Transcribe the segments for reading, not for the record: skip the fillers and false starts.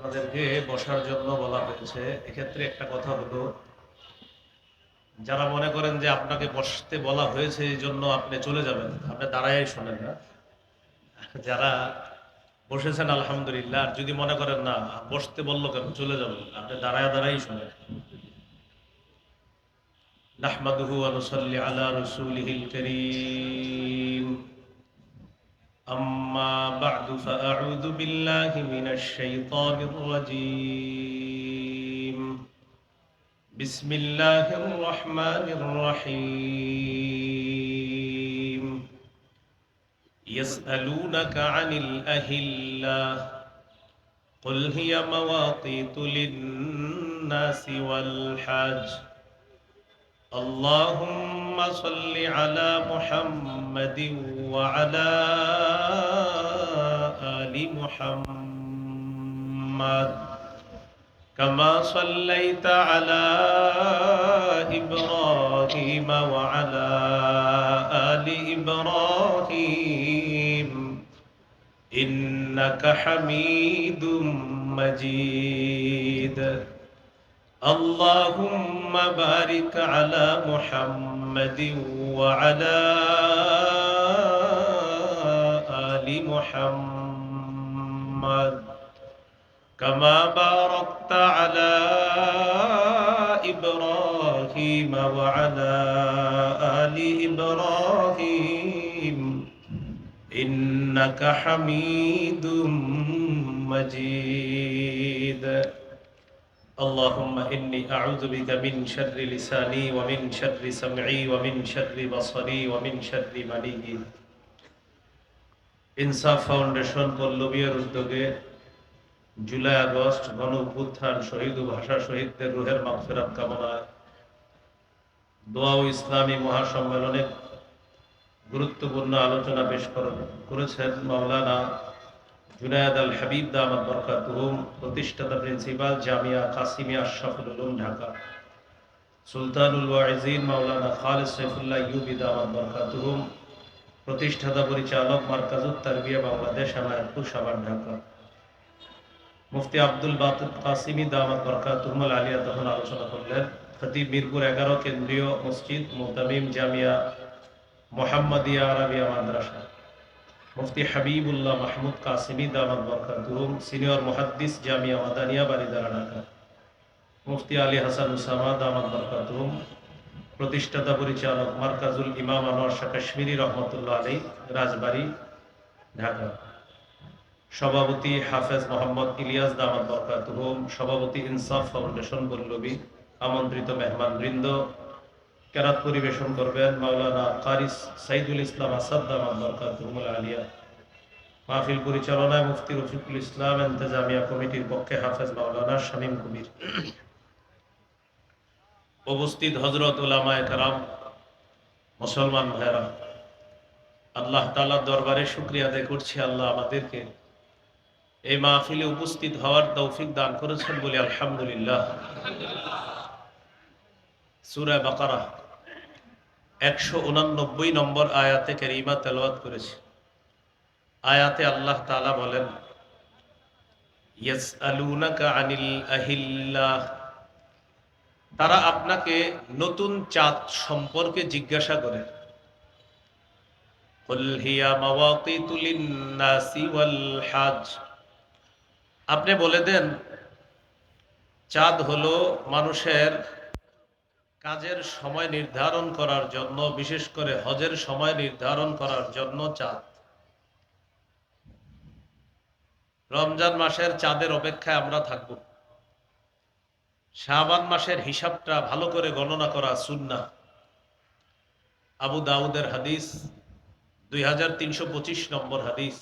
আপনাদেরকে বসার জন্য বলা হয়েছে। এক্ষেত্রে একটা কথা হলো, যারা মনে করেন যে আপনাকে বসতে বলা হয়েছে এই জন্য আপনি চলে যাবেন, আপনি দাঁড়াই শোনেন না। যারা বসেছেন আলহামদুলিল্লাহ, আর যদি মনে করেন না বসতে বললো কেন চলে যাবেন, আপনি দাঁড়ায় দাঁড়াই শোনেন। নাহমাদুহু ওয়া নুসাল্লি আলা রাসূলিহিল কারীম। আম্মা বা'দু ফাআউযু বিল্লাহি মিনাশ শাইতানির রাজীম। بسم الله الرحمن الرحيم. يسألونك عن الأهلة قل هي مواقيت للناس والحج. اللهم صل على محمد وعلى آل محمد كما صليت على إبراهيم وعلى آل إبراهيم إنك حميد مجيد. اللهم بارك على محمد وعلى آل محمد كما باركت على إبراهيم وعلى آل إبراهيم إنك حميد مجيد. اللهم إني أعوذ بك من شر لساني ومن شر سمعي ومن شر بصري ومن شر مني. ইনসাফ ফাউন্ডেশন পল্লবীর উদ্যোগে জুলাই আগস্ট গণ অভ্যুত্থান শহীদ ও ভাষা শহীদদের রুহের মাগফিরাত কামনায় দোয়া ও ইসলামী মহাসম্মেলনে গুরুত্বপূর্ণ আলোচনা পেশ করেছেন মাওলানা জুনায়েদ আল হাবিব দামাত বরকাতুহুম, প্রতিষ্ঠাতা প্রিন্সিপাল জামিয়া কাসিমিয়া আশরাফুল উলুম ঢাকা। সুলতানুল ওয়াইজিন মাওলানা খালেদ সাইফুল্লাহ ইউবি দামাত বরকাতুহুম, প্রতিষ্ঠাতা পরিচালক মারকাজুত তারবিয়া বাংলাদেশ আমায়াতপুর সাভার ঢাকা। মুফতি আব্দুল বাতিত কাসিমি দামাত বরকাতুহুল আলিয়া তখন আলোচনা করলেন। খতিব মিরপুর 11 কেন্দ্রীয় মসজিদ মুতামিম জামিয়া মোহাম্মদিয়া আরাবিয়া মাদ্রাসা। মুফতি হাবিবুল্লাহ মাহমুদ কাসিমি দামাত বরকাতুহুম, সিনিয়র মুহাদ্দিস জামিয়া মাদানিয়া বারিদারা ঢাকা। মুফতি আলী হাসান উসামা দামাত বরকাতুহুম, প্রতিষ্ঠাতা পরিচালক মারকাজুল ইমাম আনোয়ার শাহ কাশ্মীরি রহমতুল্লাহ আলী, রাজবাড়ী ঢাকা। সভাপতি হাফেজ মোহাম্মদ ইলিয়াস দামাত বরকাতুহুম, সভাপতি ইনসাফ ফাউন্ডেশন পল্লবী। আমন্ত্রিত মেহমান বৃন্দ, কেরাত পরিবেশন করবেন মাওলানা কারিস সাইদুল ইসলাম আসাদ দামাত বরকাতুহুল আলিয়া। মাহফিল পরিচালনায় মুফতি রফিকুল ইসলাম, ইন্তেজামিয়া কমিটির পক্ষে হাফেজ মাওলানা শামীম কবির। উপস্থিত হযরত উলামায়ে কেরাম, মুসলমান ভাইরা, আল্লাহ তাআলার দরবারে শুকরিয়া আদায় করছি, আল্লাহ আমাদেরকে এই মাহফিলে উপস্থিত হওয়ার তৌফিক দান করেছেন বলে আলহামদুলিল্লাহ। সূরা বাকারা 189 নম্বর আয়াতে কারিমা তেলাওয়াত করেছি। আয়াতে আল্লাহ তাআলা বলেন, ইয়াসআলুনাকা আনিল আহিল্লাহ, তারা আপনাকে নতুন চাঁদ সম্পর্কে জিজ্ঞাসা করে। কুল হিয়া মাওয়াকিতু লিন-নাসি ওয়াল হজ, আপনি বলে দেন চাঁদ হলো মানুষের কাজের সময় নির্ধারণ করার জন্য, বিশেষ করে হজের সময় নির্ধারণ করার জন্য চাঁদ। রমজান মাসের চাঁদের অপেক্ষায় আমরা থাকব। শাবান মাসের হিসাবটা ভালো করে গণনা করা সুন্নাহ। আবু দাউদের হাদিস 2325 নম্বর হাদিস।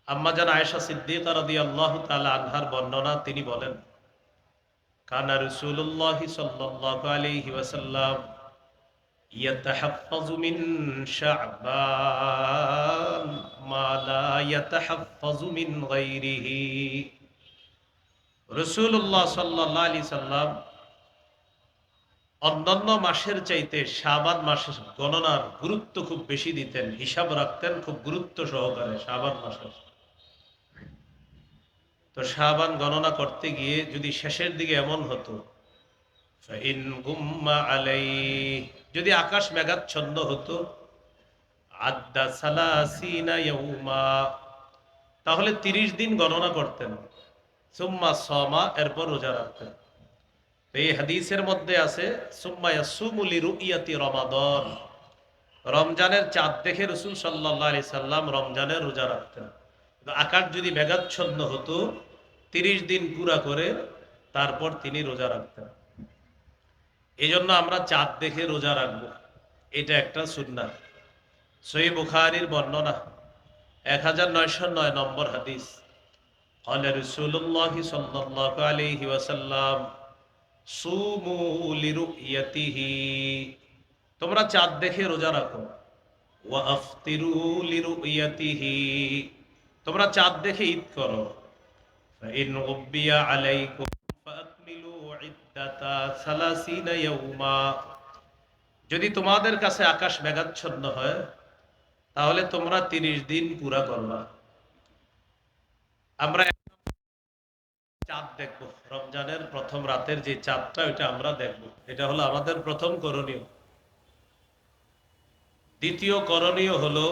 আম্মাজান আয়েশা সিদ্দিকা রাদিয়াল্লাহু তাআলা আনহার বর্ণনা, তিনি বলেন, কানা রাসূলুল্লাহ সাল্লাল্লাহু আলাইহি ওয়াসাল্লাম ইয়াতাহাফফাযু মিন শাবান মা লা ইয়াতাহাফফাযু মিন গায়রিহি। রাসূলুল্লাহ সাল্লাল্লাহু আলাইহি সাল্লাম অন্যান্য মাসের চাইতে শাবান মাসের গণনার গুরুত্ব খুব বেশি দিতেন, হিসাব রাখতেন খুব গুরুত্ব সহকারে শাবান মাসের। তো শাবান গণনা করতে গিয়ে যদি শেষের দিকে এমন হতো, ফাইন গুম্মা আলাইহি, যদি আকাশ মেঘাচ্ছন্ন হতো, আদ্দা সালাসিনা ইয়াউমা, তাহলে 30 দিন গণনা করতেন। সুম্মা সামা, এরপর রোজা রাখতেন। এই হাদিসের মধ্যে আছে সুম্মা ইয়াসুমু লিরুইয়াতি রমাদান, রমজানের চাঁদ দেখে রাসূল সাল্লাল্লাহু আলাইহি সাল্লাম রমজানের রোজা রাখতেন। আকাশ যদি মেঘাচ্ছন্ন হতো 30 দিন পুরা করে তারপর তিনি রোজা রাখতেন। এই জন্য আমরা চাঁদ দেখে রোজা রাখবো, এটা একটা সুন্নাহ। সহিহ বুখারীর বর্ণনা 1909 নম্বর হাদিস, قال رسول الله صلى الله عليه وسلم সুমু লিরুইয়াতিহি, তোমরা চাঁদ দেখে রোজা রাখো। ওয়া আফতিরু লিরুইয়াতিহি, তোমরা চাঁদ দেখে ঈদ করো। ফাইন গুব্বিয়া আলাইকুম ফাআকমিলু ইদ্দাতা সালাসিনা ইয়াউমা, যদি তোমাদের কাছে আকাশ মেঘাচ্ছন্ন হয় তাহলে তোমরা 30 দিন পুরা করবা। আমরা চাঁদ দেখবো, রমজানের প্রথম রাতের যে চাঁদটা ওইটা আমরা দেখবো, এটা হলো আমাদের প্রথম করণীয়। দ্বিতীয় করণীয় হলো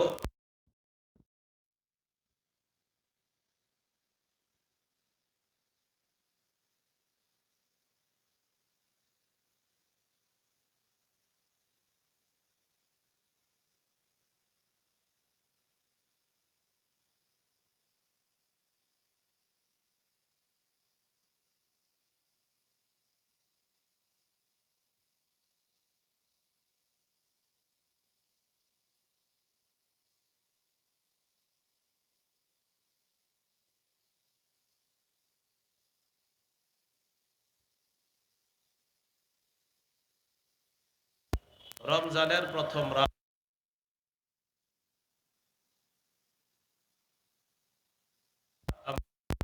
রমজানের প্রথম রাত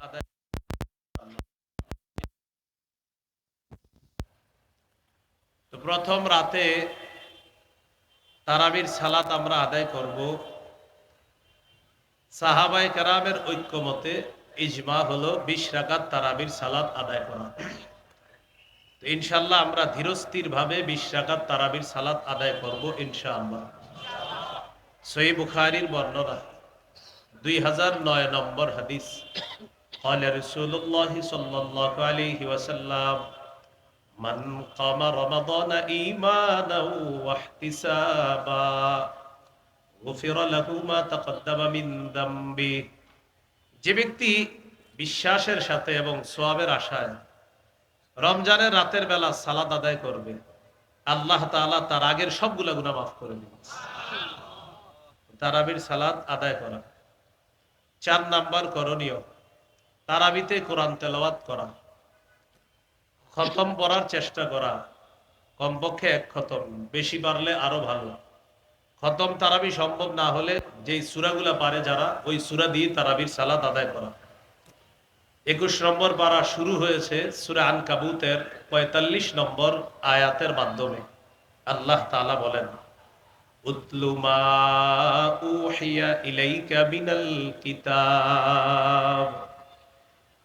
আদায়, তো প্রথম রাতে তারাবির সালাত আমরা আদায় করব। সাহাবায়ে কেরামের ঐক্যমতে ইজমা হলো 20 রাকাত তারাবির সালাত আদায় করা। তো ইনশাআল্লাহ আমরা ধীরস্থির ভাবে 20 রাকাত তারাবির সালাত আদায় করব ইনশাআল্লাহ। সহিহ বুখারীর বর্ণনা 2009 নম্বর হাদিস, قال رسول الله صلى الله عليه وسلم من قام رمضان إيمانا واحتسابا غفر له ما تقدم من ذنبه, যে ব্যক্তি বিশ্বাসের সাথে এবং সওয়াবের আশায় রমজানের রাতের বেলা সালাত আদায় করবে, আল্লাহ তাআলা তার আগের সবগুলা গুনাহ মাফ করে দিবেন। তারাবির সালাত আদায় করা। 4 নাম্বার করণীয়, তারাবিতে কোরআন তেলাওয়াত করা, খতম পড়ার চেষ্টা করা, কমপক্ষে 1 খতম, বেশি পারলে আরো ভালো। খতম তারাবি সম্ভব না হলে যেই সূরাগুলা পারে যারা, ওই সূরা দিয়ে তারাবির সালাত আদায় করা। 21 নম্বর পারা শুরু হয়েছে সূরা আনকাবুতের 45 নম্বর আয়াতের মাধ্যমে। আল্লাহ তাআলা বলেন, উতলু মা উহিয়া ইলাইকা মিনাল কিতাব,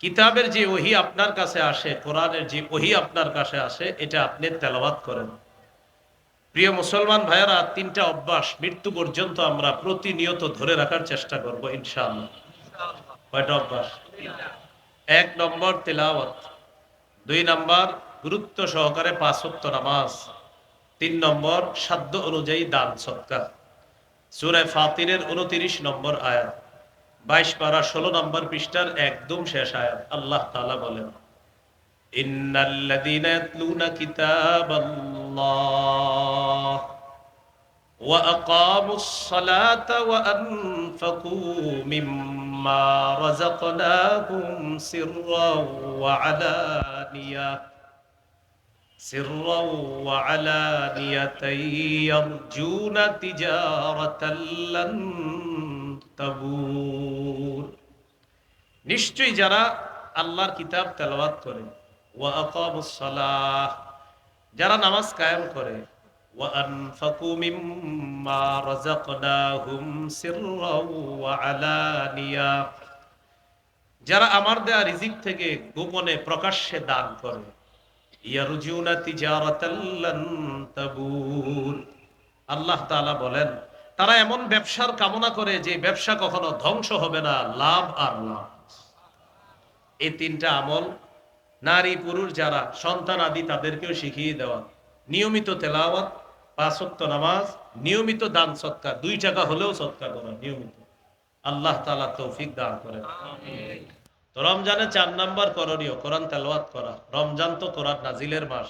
কিতাবের যে ওহী আপনার কাছে আসে, কোরআনের যে ওহী আপনার কাছে আসে, এটা আপনি তেলাওয়াত করেন। প্রিয় মুসলমান ভাইয়েরা, 3টা অভ্যাস মৃত্যু পর্যন্ত আমরা প্রতিনিয়ত ধরে রাখার চেষ্টা করব ইনশাআল্লাহ। কয়টা অভ্যাস? 1 নম্বর তেলাওয়াত, 2 নম্বর গুরুত্ব সহকারে 5 ওয়াক্ত নামাজ, 3 নম্বর সাধ্য অনুযায়ী দান সদকা। সূরা ফাতিরের 29 নম্বর আয়াত, 22 পারা 16 নম্বর পৃষ্ঠার একদম শেষ আয়াত। আল্লাহ তাআলা বলেন, ইন্নাল্লাযীনা ইয়াতলুনা কিতাবাল্লাহ ওয়া আকামুস সালাতা ওয়া আনফাকু মিম্মা রাযাকনাহুম সিররাও ওয়া আলানিয়াতান ইয়ারজুনা তিজারাতাল লান তাবুর, নিশ্চয়ই যারা আল্লাহর কিতাব তেলাওয়াত করে, ওয়া আকামুস সালাহ, যারা নামাজ কায়েম করে, ওয়া আনফাকু মিম্মা রাযাকনাহুম সিররাও ওয়া আলানিয়া, যারা আমার দেয়া রিজিক থেকে গোপনে প্রকাশ্যে দান করে, ইয়ারজুনা তিজারাতাল লান তাবুর, আল্লাহ তাআলা বলেন তারা এমন ব্যবসার কামনা করে যে ব্যবসা কখনো ধ্বংস হবে না, লাভ আর লাভ। এই তিনটা আমল নারী পুরুষ যারা সন্তান আদি তাদেরকেও শিখিয়ে দেওয়া, নিয়মিত তেলাওয়াত, পাঁচ ওয়াক্ত নামাজ, নিয়মিত দান সৎকার, 2 টাকা হলেও সৎকার করা নিয়মিত। আল্লাহ তাআলা তৌফিক দান করেন। তো রমজানে 4 নাম্বার করণীয় কোরআন তেলাওয়াত করা। রমজান তো কোরআন নাজিলের মাস।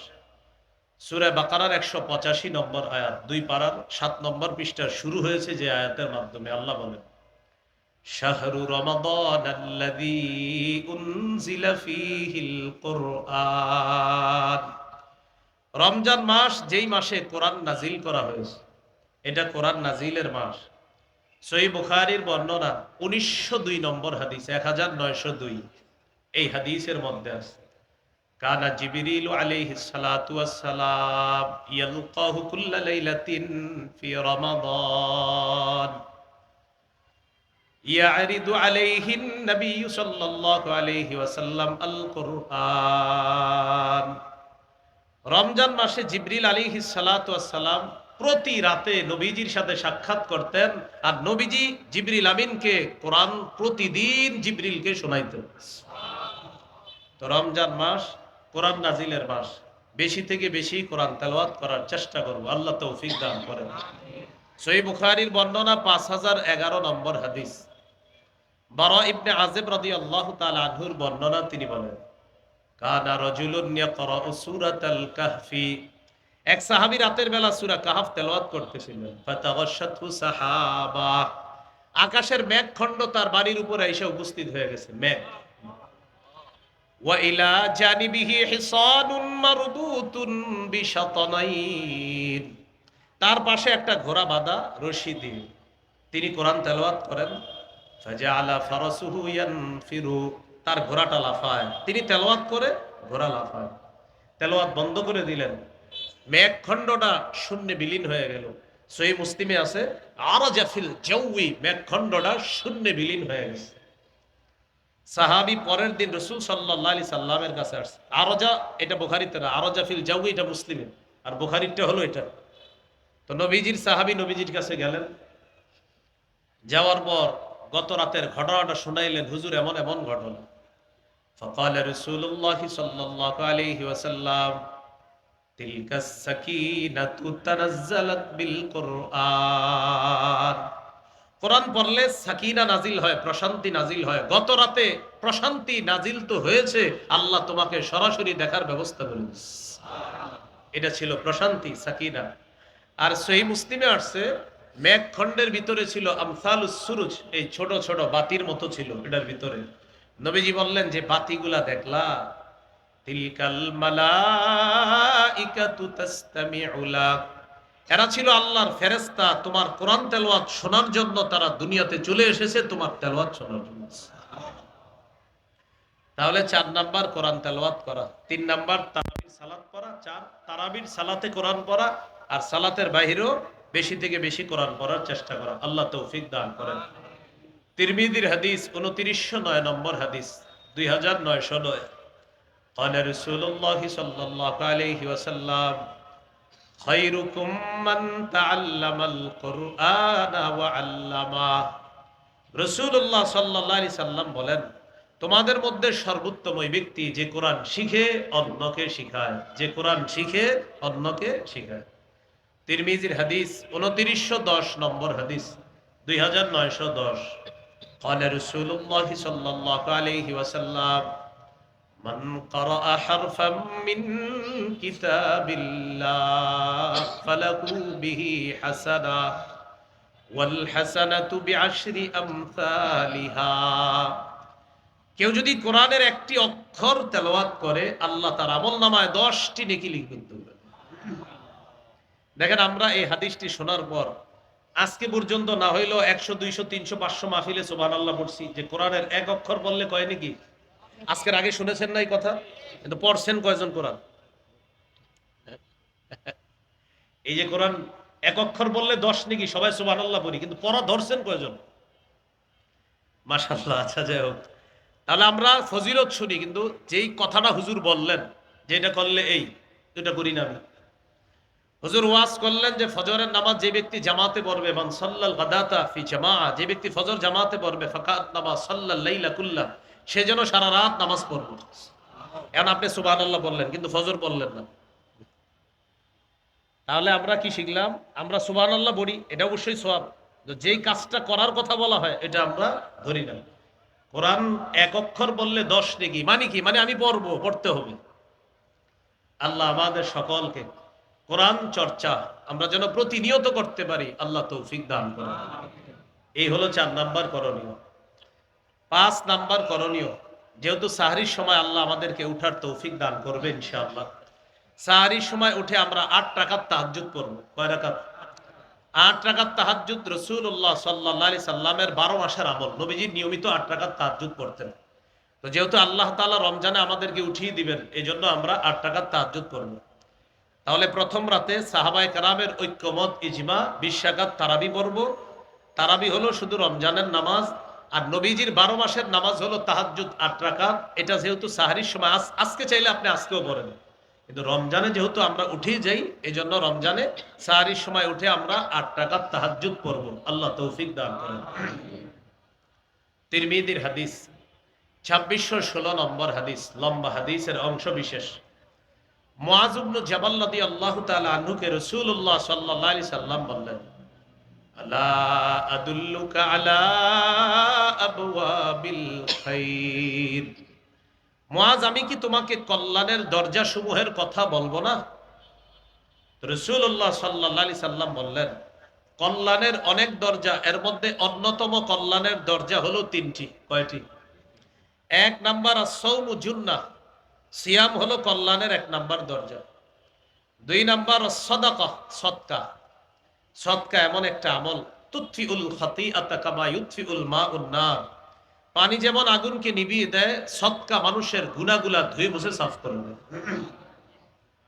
সূরা বাকারার 185 নম্বর আয়াত, 2 পারার 7 নম্বর পৃষ্ঠা শুরু হয়েছে যে আয়াতের মাধ্যমে আল্লাহ বলেন, শাহরু রমাদানাল্লাযী উনজিলা ফীহিল কুরআন, রমজান মাস যেই মাসে কোরআন নাজিল করা হয়েছে, এটা কোরআন নাজিলের মাস। সহিহ বুখারীর বর্ণনা 1902 নম্বর হাদিস, 1902, এই হাদিসের মধ্যে আছে, কানা জিবরিল আলাইহিস সালাতু ওয়াস সালাম ইয়ালকাহু কুল্লা লাইলাতিন ফি রমাদান ইয়ারিদু আলাইহিন নবী সাল্লাল্লাহু আলাইহি ওয়াসাল্লাম আল কুরআন। রমজান মাসে জিবরিল আলাইহিস সালাতু ওয়াস সালাম প্রতি রাতে নবীজির সাথে সাক্ষাৎ করতেন, আর নবীজি জিবরিল আমিনকে কোরআন প্রতিদিন জিবরিলকে শোনাইতেন। তো রমজান মাস কোরআন নাজিলের মাস, বেশি থেকে বেশি কোরআন তেলাওয়াত করার চেষ্টা করব, আল্লাহ তৌফিক দান করেন। সহিহ বুখারীর বর্ণনা 5011 নম্বর হাদিস, বারা ইবনে আযিব রাদিয়াল্লাহু তাআলা আনহুর বর্ণনা, তিনি বলেন, কানা রাজুলুন ইয়াকরাউ সূরাতাল কাহফি, এক সাহাবী রাতের বেলা সূরা কাহফ তেলাওয়াত করতেছিলেন, ফাতাগাশশাতহু সাহাবা, আকাশের মেঘখণ্ড তার বাড়ির উপরে এসে উপস্থিত হয়ে গেছে, মেঘ। ওয়া ইলা জানিবিহি হিসানুন মারবুতুন বিশাতানাইন, তার পাশে একটা ঘোড়া বাঁধা রশি দিয়ে তিনি কোরআন তেলাওয়াত করেন। ফাজাআলা ফারাসুহু ইয়ানফিরু, তার ঘোড়াটা লাফায়, তিনি তেলাওয়াত করে ঘোড়া লাফায়। তেলাওয়াত বন্ধ করে দিলেন, মেঘখণ্ডটা শূন্যে বিলীন হয়ে গেল। সহিহ মুসলিমে আছে, আরাজা ফিল জাওয়ি, মেঘখণ্ডটা শূন্যে বিলীন হয়ে গেছে। সাহাবী পরের দিন রাসূল সাল্লাল্লাহু আলাইহি সাল্লামের কাছে আসছে। আরজা এটা বুখারীতে না, আরজা ফিল জাওয়ি এটা মুসলিমে, আর বুখারীরটা হলো এটা। তো নবীজির সাহাবী নবীজির কাছে গেলেন, যাওয়ার পর গত রাতের ঘটনাটা শুনাইলেন, হুজুর এমন এমন ঘটনা। ফাকাল রাসূলুল্লাহ সাল্লাল্লাহু আলাইহি ওয়াসাল্লাম, তিলকাস সাকিনাতু তানাজ্জালাত বিল কুরআন, কোরআন পড়লে সাকিনা নাজিল হয়, প্রশান্তি নাজিল হয়। গত রাতে প্রশান্তি নাজিল তো হয়েছে, আল্লাহ তোমাকে সরাসরি দেখার ব্যবস্থা করে দিয়েছে। এটা ছিল প্রশান্তি, সাকিনা। আর সহিহ মুসলিমে আসছে, মেঘখণ্ডের ভিতরে ছিল আমসালুস সুরুজ, এই ছোট ছোট বাতির মতো ছিল এটার ভিতরে। নবীজি বললেন যে বাতিগুলা দেখলা, তিলকাল মালাইকাতু তাসতামিউ লাক, এরা ছিল আল্লাহর ফেরেশতা, তোমার কোরআন তেলাওয়াত শোনার জন্য তারা দুনিয়াতে চলে এসেছে, তোমার তেলাওয়াত শোনার জন্য। তাহলে 4 নাম্বার কোরআন তেলাওয়াত করা, 3 নাম্বার তারাবির সালাত পড়া, 4 তারাবির সালাতে কোরআন পড়া, আর সালাতের বাইরেও বেশি থেকে বেশি কোরআন পড়ার চেষ্টা করা, আল্লাহ তৌফিক দান করেন। তিরমিজির হাদিস 2909 নম্বর হাদিস, 2909, قال رسول الله صلى الله عليه وسلم خيركم من تعلم القرآن وعلمه, রাসূলুল্লাহ সাল্লাল্লাহু আলাইহি সাল্লাম বলেন, তোমাদের মধ্যে সর্বোত্তম ওই ব্যক্তি যে কোরআন শিখে অন্যকে শিখায়, যে কোরআন শিখে অন্যকে শিখায়। তিরমিজির হাদিস 2910 নম্বর হাদিস, 2910, قال رسول الله صلى الله عليه وسلم من قرأ حرفا من كتاب الله فله به حسنة والحسنة بعشر أمثالها, কেউ যদি কোরআনের একটি অক্ষর তেলাওয়াত করে, আল্লাহ তার আমলনামায় 10টি নেকি লিখবেন। দেখেন, আমরা এই হাদিসটি শোনার পর আজকে পর্যন্ত না হইলেও 100, 200, 300, 500 মাহফিলে সুবহানাল্লাহ পড়ছি যে কোরআনের এক অক্ষর বললে কয় নাকি। আজকের আগে শুনেছেন না এই কথা? কিন্তু পড়ছেন কয়জন কোরআন? এই যে কোরআন এক অক্ষর বললে 10 নাকি, সবাই সুবহানাল্লাহ পড়ি, কিন্তু পড়া ধরছেন কয়জন? মাশাআল্লাহ। আচ্ছা, যাই হোক, তাহলে আমরা ফজিলত শুনি, কিন্তু যেই কথাটা হুজুর বললেন যে এটা করলে এটা করি না আমি। হুজুর ওয়াজ করলেন যে ফজরের নামাজ যে ব্যক্তি জামাতে পড়বে, মান সাল্লাল গাদাতা ফি জামাআ, যে ব্যক্তি ফজর জামাতে পড়বে, ফাকাত নামাজ সাল্লাল লাইলা কুল্লা, সে যেন সারা রাত নামাজ পড়বে। এখন আপনি সুবহানাল্লাহ বললেন কিন্তু ফজর বললেন না, তাহলে আমরা কি শিখলাম? আমরা সুবহানাল্লাহ বলি, এটা অবশ্যই সওয়াব, যেই কাজটা করার কথা বলা হয় এটা আমরা ধরি না। কোরআন এক অক্ষর বললে 10 নেকি, মানে কি? মানে আমি পড়তে হবে। আল্লাহ আমাদের সকলকে কোরআন চর্চা আমরা যেন প্রতিনিয়ত করতে পারি, আল্লাহ তৌফিক দান করেন। এই হলো 4 নাম্বার করণীয়। 5 নাম্বার করণীয়, যেহেতু সাহরির সময় আল্লাহ আমাদেরকে উঠার তৌফিক দান করবে ইনশাআল্লাহ, সাহরির সময় উঠে আমরা 8 রাকাত তাহাজ্জুদ পড়ব। কয় রাকাত? 8 রাকাত তাহাজ্জুদ। রাসূলুল্লাহ সাল্লাল্লাহু আলাইহি সাল্লামের 12 মাসের আমল, নবীজি নিয়মিত 8 রাকাত তাহাজ্জুদ পড়তেন। তো যেহেতু আল্লাহ তাআলা রমজানে আমাদেরকে উঠিয়ে দিবেন, এজন্য আমরা 8 রাকাত তাহাজ্জুদ পড়ব। তাহলে প্রথম রাতে সাহাবায়ে কেরামের ঐক্যমত ইজমা 20 রাকাত তারাবি পড়ব। তারাবি হলো শুধু রমজানের নামাজ, আর নবীজির 12 মাসের নামাজ হলো তাহাজ্জুদ 8 রাকাত। এটা যেহেতু সাহরির সময়, আজকে চাইলে আপনি আজকেও পড়েন, কিন্তু রমজানে যেহেতু আমরা উঠেই যাই, এই জন্য রমজানে সাহরির সময় উঠে আমরা 8 রাকাত তাহাজ্জুদ পড়ব। আল্লাহ তৌফিক দান করেন। তিরমিজির হাদিস 2616 নম্বর হাদিস, লম্বা হাদিসের অংশ বিশেষ। মুআজ ইবনে জাবাল রাদিয়াল্লাহু তাআলা আনহুকে রাসূলুল্লাহ সাল্লাল্লাহু আলাইহি সাল্লাম বললেন, আলা আদুল্লুকা আলা আবওয়াবিল খাইর। মুআজ, আমি কি তোমাকে কল্যাণের দরজা সমূহের কথা বলবো না? রাসূলুল্লাহ সাল্লাল্লাহু আলাইহি সাল্লাম বললেন, কল্যাণের অনেক দরজা, এর মধ্যে অন্যতম কল্যাণের দরজা হলো 3টি। কয়টি? 1 নাম্বার আস-সাওমু জুন্নাহ, সিয়াম হলো কল্যাণের 1 নাম্বার দরজা। 2 নাম্বার আস-সাদাকা, সদকা। সদকা এমন একটা আমল, তুতফিউল খাতিআতা কামা ইউতফিউল মাউন নার, পানি যেমন আগুনকে নিভিয়ে দেয়, সদকা মানুষের গুনাহগুলা ধুয়ে মুছে সাফ করে দেয়।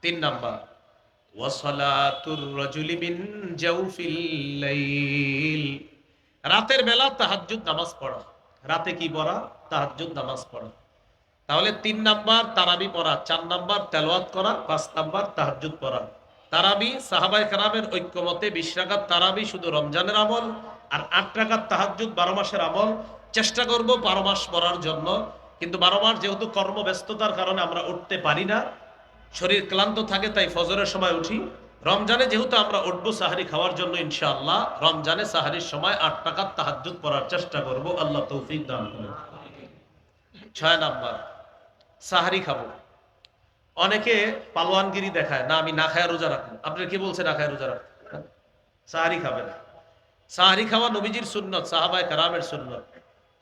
3 নাম্বার ওয়াসালাতুর রাজুলি মিন জাওফিল লাইল, রাতের বেলা তাহাজ্জুদ নামাজ পড়া। রাতে কি পড়া? তাহাজ্জুদ নামাজ পড়া। তাহলে 3 নাম্বার তারাবি পড়া, 4 নাম্বার তেলাওয়াত করা, 5 নাম্বার তাহাজ্জুদ পড়া। তারাবি সাহাবায়ে কেরামের ঐক্যমতে 20 রাকাত তারাবি শুধু রমজানের আমল, আর 8 রাকাত তাহাজ্জুদ 12 মাসের আমল। চেষ্টা করব 12 মাস পড়ার জন্য, কিন্তু 12 মাস যেহেতু কর্মব্যস্ততার কারণে আমরা উঠতে পারি না, শরীর ক্লান্ত থাকে, তাই ফজরের সময় উঠি। রমজানে যেহেতু আমরা উঠবো সাহারি খাওয়ার জন্য, ইনশাআল্লাহ রমজানে সাহারির সময় 8 রাকাত তাহাজ্জুদ পড়ার চেষ্টা করব। আল্লাহ তৌফিক দান করুন। 6 নাম্বার সাহারি খাবো। অনেকে পালোয়ানগিরি দেখায়, না আমি না খায় রোজা রাখবো। আপনার কি বলছে না খায় রোজা রাখবো? সাহারি খাবেন। সাহারি খাওয়া নবীজির সুন্নত, সাহাবায়ে কেরামের সুন্নত।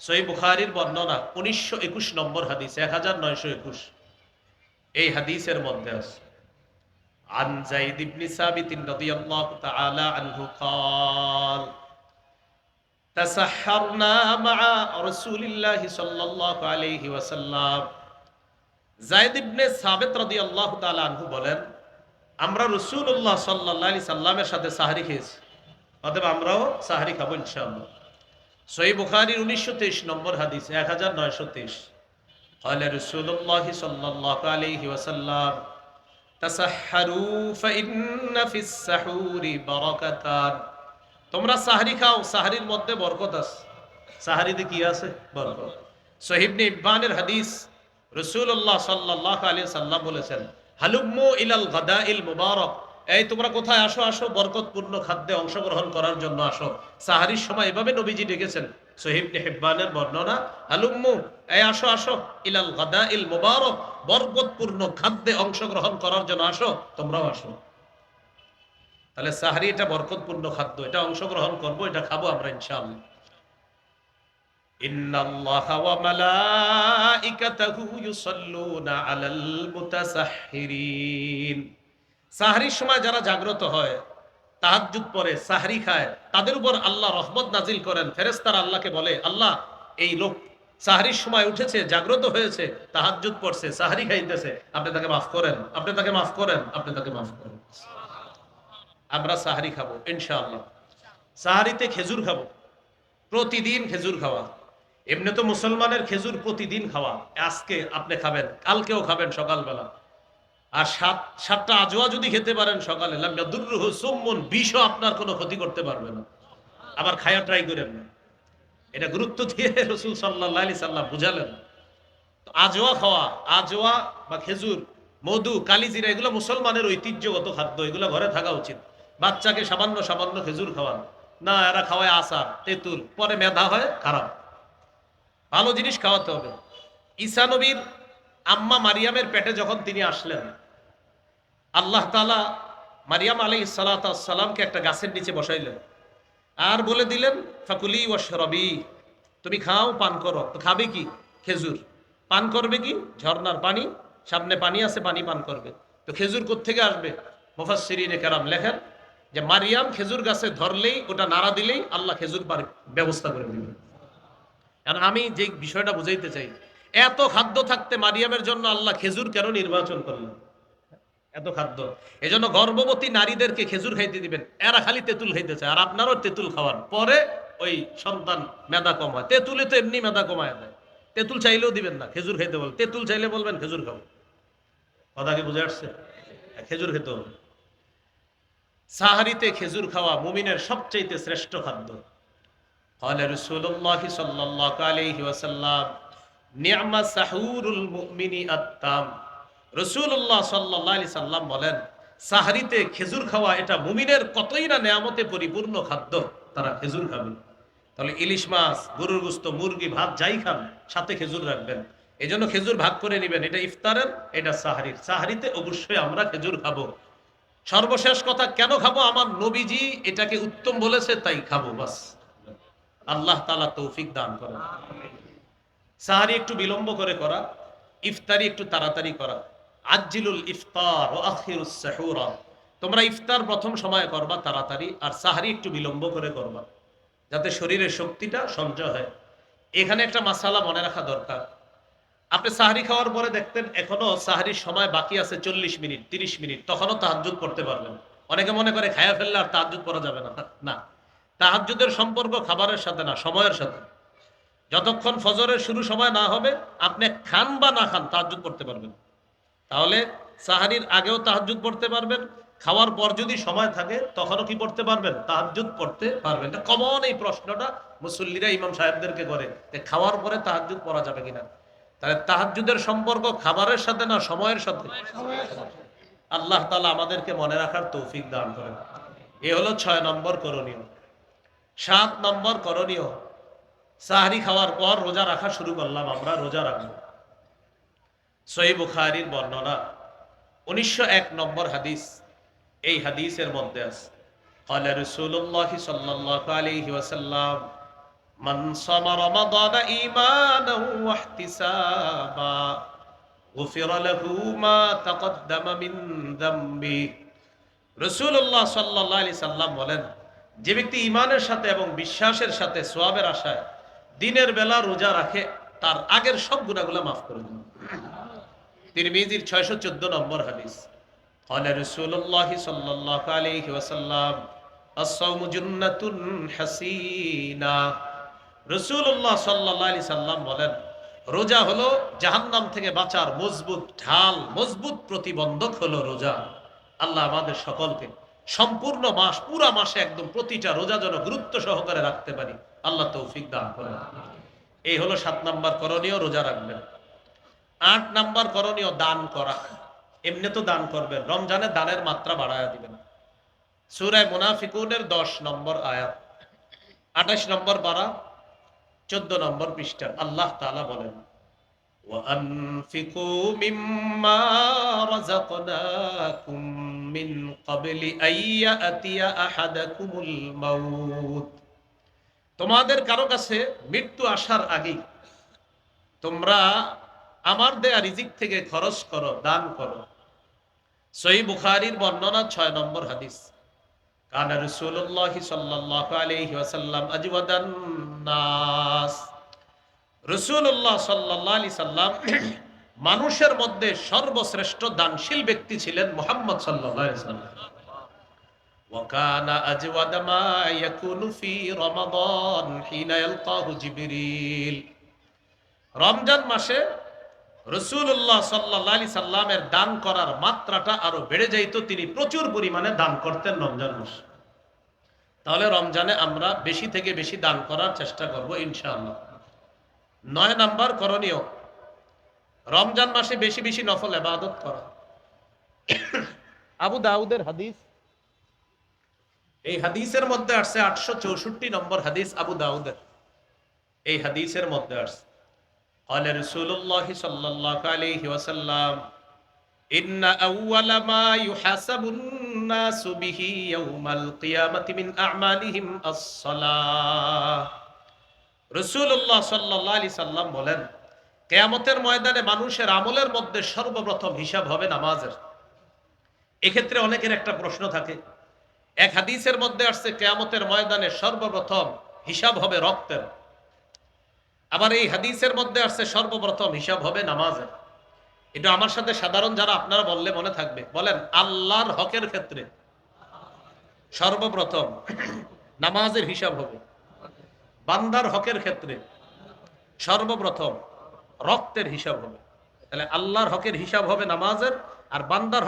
সহিহ বুখারীর বর্ণনা 1921 নম্বর হাদিস, 1921। এই হাদিসের মধ্যে আছে, আন যায়েদ ইবনে সাবিত রাদিয়াল্লাহু তাআলা আনহু قال তাসাহহারনা মা'a রাসূলিল্লাহি সাল্লাল্লাহু আলাইহি ওয়াসাল্লাম। যায়েদ ইবনে সাবিত রাদিয়াল্লাহু তাআলা আনহু বলেন, আমরা রাসূলুল্লাহ সাল্লাল্লাহু আলাইহি সাল্লামের সাথে সাহরি খেয়েছি, অতএব আমরাও সাহরি খাবো ইনশাআল্লাহ। সহিহ বুখারীর 1923 নম্বর হাদিস, 1923। قال رسول الله صلى الله عليه وسلم তাসাহহারু ফাইন্না ফিস সাহুরি বারাকাতান। তোমরা সাহরি খাও, সাহরির মধ্যে বরকত আছে। সাহরিতে কি আছে? বরকত। সহিহ ইবনে ইবনের হাদিস, রাসূলুল্লাহ সাল্লাল্লাহু আলাইহি সাল্লাম বলেছেন, হালুম্মু ইলাল গাদাইল মুবারাক, এই তোমরা কোথায় আসো, আসো বরকতপূর্ণ খাদ্যে অংশগ্রহণ করার জন্য আসো। সাহরির সময় এভাবে নবীজি ডেকেছেন, সহিহ ইবনে হিব্বানের বর্ণনা, হালুম্মু, এই আসো আসো, ইলাল গাদাইল মুবারাক, বরকতপূর্ণ খাদ্যে অংশগ্রহণ করার জন্য আসো, তোমরাও আসো। তাহলে সাহরি এটা বরকতপূর্ণ খাদ্য, এটা অংশগ্রহণ করব, এটা খাবো আমরা ইনশাআল্লাহ। ইন্নাল্লাহা ওয়া মালাইকাতাহু ইউসাল্লুনা আলাল মুতাসাহহিরিন। সাহরির সময় যারা জাগ্রত হয়, তাহাজ্জুদ পড়ে, সাহরি খায়, তাদের উপর আল্লাহ রহমত নাজিল করেন। ফেরেশতারা আল্লাহকে বলে, আল্লাহ এই লোক সাহরির সময় উঠেছে, জাগ্রত হয়েছে, তাহাজ্জুদ পড়ছে, সাহরি খাইতেছে, আপনি তাকে মাফ করেন, আপনি তাকে মাফ করেন, আপনি তাকে মাফ করেন। আমরা সাহারি খাবো ইনশাআল্লাহ। সাহারিতে খেজুর খাবো, প্রতিদিন খেজুর খাওয়া। এমনি তো মুসলমানের খেজুর প্রতিদিন খাওয়া, আজকে আপনি খাবেন, কালকেও খাবেন সকালবেলা। আর সাতটা আজোয়া যদি খেতে পারেন সকালে, লাম ইয়াদুররুহু সুম্মুন, বিষও আপনার কোনো ক্ষতি করতে পারবে না। আবার খায়া ট্রাই করেন না, এটা গুরুত্ব দিয়ে রাসূল সাল্লাল্লাহু আলাইহি সাল্লাম বুঝালেন। তো আজোয়া খাওয়া, আজোয়া বা খেজুর, মধু, কালিজিরা, এগুলো মুসলমানের ঐতিহ্যগত খাদ্য, এগুলো ঘরে থাকা উচিত। বাচ্চাকে সামান্য সামান্য খেজুর খাওয়ান না, এরা খাওয়ায় আচার তেঁতুল, পরে মেধা হয় খারাপ। ভালো জিনিস খাওয়াতে হবে। ঈসা নবীর আম্মা মারিয়ামের পেটে যখন তিনি আসলেন, আল্লাহ তাআলা মারিয়াম আলাইহিস সালামকে একটা গাছের নিচে বসাইলেন আর বলে দিলেন, ফাকুলি ওয়াশরাবি, তুমি খাও, পান করো। তো খাবে কি? খেজুর। পান করবে কি? ঝর্ণার পানি, সামনে পানি আছে, পানি পান করবে। তো খেজুর কোত্থেকে আসবে? মুফাসসিরিনে কেরাম লেখেন যে মারিয়াম খেজুর গাছে ধরলেই, ওটা নাড়া দিলেই আল্লাহ খেজুর ব্যবস্থা করে দিবেন। কারণ আমি যে বিষয়টা বুঝাইতে চাই, এত খাদ্য থাকতে মারিয়ামের জন্য আল্লাহ খেজুর কেন নির্বাচন করলেন? এত খাদ্য, এজন্য গর্ভবতী নারীদেরকে খেজুর খাইতে দিবেন। এরা খালি তেঁতুল খাইতে চায়, আর আপনারও তেঁতুল খাওয়ান, পরে ওই সন্তান মেধা কম হয়। তেঁতুলে তো এমনি মেধা কমায় দেয়। তেঁতুল চাইলেও দিবেন না, খেজুর খাইতে বল। তেঁতুল চাইলে বলবেন খেজুর খাবো। কথা কি বুঝে আসছে? খেজুর খেতে হবে। সাহারিতে খেজুর খাওয়া মুমিনের সবচাইতে শ্রেষ্ঠ খাদ্য। قال رسول الله صلى الله عليه وسلم نعم سحور المؤمن التام। রাসূলুল্লাহ সাল্লাল্লাহু আলাইহি সাল্লাম বলেন, সাহরিতে খেজুর খাওয়া এটা মুমিনের কতই না নেয়ামতে পরিপূর্ণ খাদ্য, তারা খেজুর খাবে। তাহলে ইলিশ মাছ, গরুর গোশত, মুরগি, ভাত যাই খান, সাথে খেজুর রাখবেন। এজন্য খেজুর ভাগ করে নেবেন, এটা ইফতারের, এটা সাহরির। সাহরিতে অবশ্যই আমরা খেজুর খাবো। সর্বশেষ কথা, কেন খাবো? আমার নবীজি এটাকে উত্তম বলেছে, তাই খাবো, বাস। আল্লাহ তাআলা তৌফিক দান করেন। সাহারি একটু বিলম্ব করে করা, ইফতারি একটু তাড়াতাড়ি করা। আজ্জিলুল ইফতার ওয়া আখিরুস সাহুরা, তোমরা ইফতার প্রথম সময়ে করবা তাড়াতাড়ি, আর সাহারি একটু বিলম্ব করে করবা, যাতে শরীরের শক্তিটা সঞ্চয় হয়। এখানে একটা মাসালা মনে রাখা দরকার। আপনি সাহারি খাওয়ার পরে দেখতেন এখনো সাহারির সময় বাকি আছে 40 মিনিট 30 মিনিট, তখনও তাহাজ্জুদ পড়তে পারবেন। অনেকে মনে করে খায়া ফেললে আর তাহাজ্জুদ পড়া যাবে না। না, তাহাজ্জুদের সম্পর্ক খাবারের সাথে না, সময়ের সাথে। যতক্ষণ ফজরের শুরু সময় না হবে, আপনি খান বা না খান তাহাজ্জুদ পড়তে পারবেন। তাহলে সাহারির আগেও তাহাজ্জুদ পড়তে পারবেন, খাওয়ার পর যদি সময় থাকে তখনও কি পড়তে পারবেন? তাহাজ্জুদ পড়তে পারবেন। এটা কমন এই প্রশ্নটা মুসল্লিরা ইমাম সাহেবদেরকে করে, যে খাওয়ার পরে তাহাজ্জুদ পড়া যাবে কিনা। তাহলে তাহাজ্জুদের সম্পর্ক খাবারের সাথে না, সময়ের সাথে। আল্লাহ তাআলা আমাদেরকে মনে রাখার তৌফিক দান করেন। এ হলো 6 নম্বর করণীয়। 7 নম্বর করণীয়, সাহরি খাওয়ার পর রোজা রাখা শুরু করলাম, আমরা রোজা রাখবো। সহিহ বুখারীর বর্ণনা 1901 নম্বর হাদিস। এই হাদিসের মধ্যে আছে, قال رسول الله صلى الله عليه وسلم من صام رمضان إيمانا واحتسابا غفر له ما تقدم من ذنبه। রাসূলুল্লাহ সাল্লাল্লাহু আলাইহি সাল্লাম বলেন, যে ব্যক্তি ঈমানের সাথে এবং বিশ্বাসের সাথে সওয়াবের আশায় দিনের বেলা রোজা রাখে, তার আগের সব গুনাহগুলো মাফ করে দেন। তিরমিজির 614 নম্বর হাদিস। قال رسول الله صلى الله عليه وسلم الصوم جنة حسينة। রাসূলুল্লাহ সাল্লাল্লাহু আলাইহি সাল্লাম বলেন, রোজা হলো জাহান্নাম থেকে বাঁচার মজবুত ঢাল, মজবুত প্রতিবন্ধক হলো রোজা। আল্লাহ আমাদের সকলকে সম্পূর্ণ মাস, পুরা মাসে একদম প্রতিটা রোজা যেন গুরুত্ব সহকারে রাখতে পারি, আল্লাহ তৌফিক দান করেন। এই হলো 7 নম্বর করণীয়, রোজা রাখবেন। 8 নম্বর করণীয়, দান করা। এমনি তো দান করবেন, রমজানে দানের মাত্রা বাড়ায়া দিবেন। সূরা মুনাফিকুনের 10 নম্বর আয়াত, 28 নম্বর পারা, 14 নম্বর পৃষ্ঠা। আল্লাহ তাআলা বলেন, وَأَنفِقُوا مِمَّا رَزَقْنَاكُم مِّن قَبْلِ أَن يَأْتِيَ أَحَدَكُمُ الْمَوْتُ। তোমাদের কারো কাছে মৃত্যু আসার আগেই তোমরা আমার দেয়া রিজিক থেকে খরচ করো, দান করো। সহিহ বুখারীর বর্ণনা 6 নম্বর হাদিস। কানা রাসূলুল্লাহ সাল্লাল্লাহু আলাইহি ওয়াসাল্লাম আজওয়াদান নাস। রাসূলুল্লাহ সাল্লাল্লাহু আলাইহি সাল্লাম মানুষের মধ্যে সর্বশ্রেষ্ঠ দানশীল ব্যক্তি ছিলেন মুহাম্মদ সাল্লাল্লাহু আলাইহি সাল্লাম। ওয়া কানা আজওয়াদা মা ইয়াকুনু ফি রমাদান হিনা ইয়ালকাহু জিবরিল। রমজান মাসে রাসূলুল্লাহ সাল্লাল্লাহু আলাইহি সাল্লামের দান করার মাত্রাটা আরো বেড়ে যাইত, তিনি প্রচুর পরিমাণে দান করতেন রমজান মাসে। তাহলে রমজানে আমরা বেশি থেকে বেশি দান করার চেষ্টা করব ইনশাআল্লাহ। 9 নাম্বার করণীয়, রমজান মাসে বেশি বেশি নফল ইবাদত করা। আবু দাউদের হাদিস, এই হাদিসের মধ্যে আসছে 864 নম্বর হাদিস আবু দাউদের। এই হাদিসের মধ্যে আসছে قال رسول الله صلى الله عليه وسلم إن أول ما يحاسب الناس به يوم القيامة من أعمالهم الصلاة। রাসূলুল্লাহ সাল্লাল্লাহু আলাইহি সাল্লাম বলেন, কিয়ামতের ময়দানে মানুষের আমলের মধ্যে সর্বপ্রথম হিসাব হবে নামাজের। এক্ষেত্রে অনেকের একটা প্রশ্ন থাকে, এক হাদিসের মধ্যে আসছে কিয়ামতের ময়দানে সর্বপ্রথম হিসাব হবে রক্তের, আবার এই হাদিসের মধ্যে আসছে সর্বপ্রথম হিসাব হবে নামাজের। এটা আমার সাথে সাধারণ যারা আপনারা বললে মনে থাকবে, বলেন আল্লাহর হকের ক্ষেত্রে সর্বপ্রথম নামাজের হিসাব হবে, বান্দার হকের ক্ষেত্রে সর্বপ্রথম রক্তের হিসাব হবে। তাহলে আল্লাহর হকের হিসাব হবে নামাজের, আর বান্দার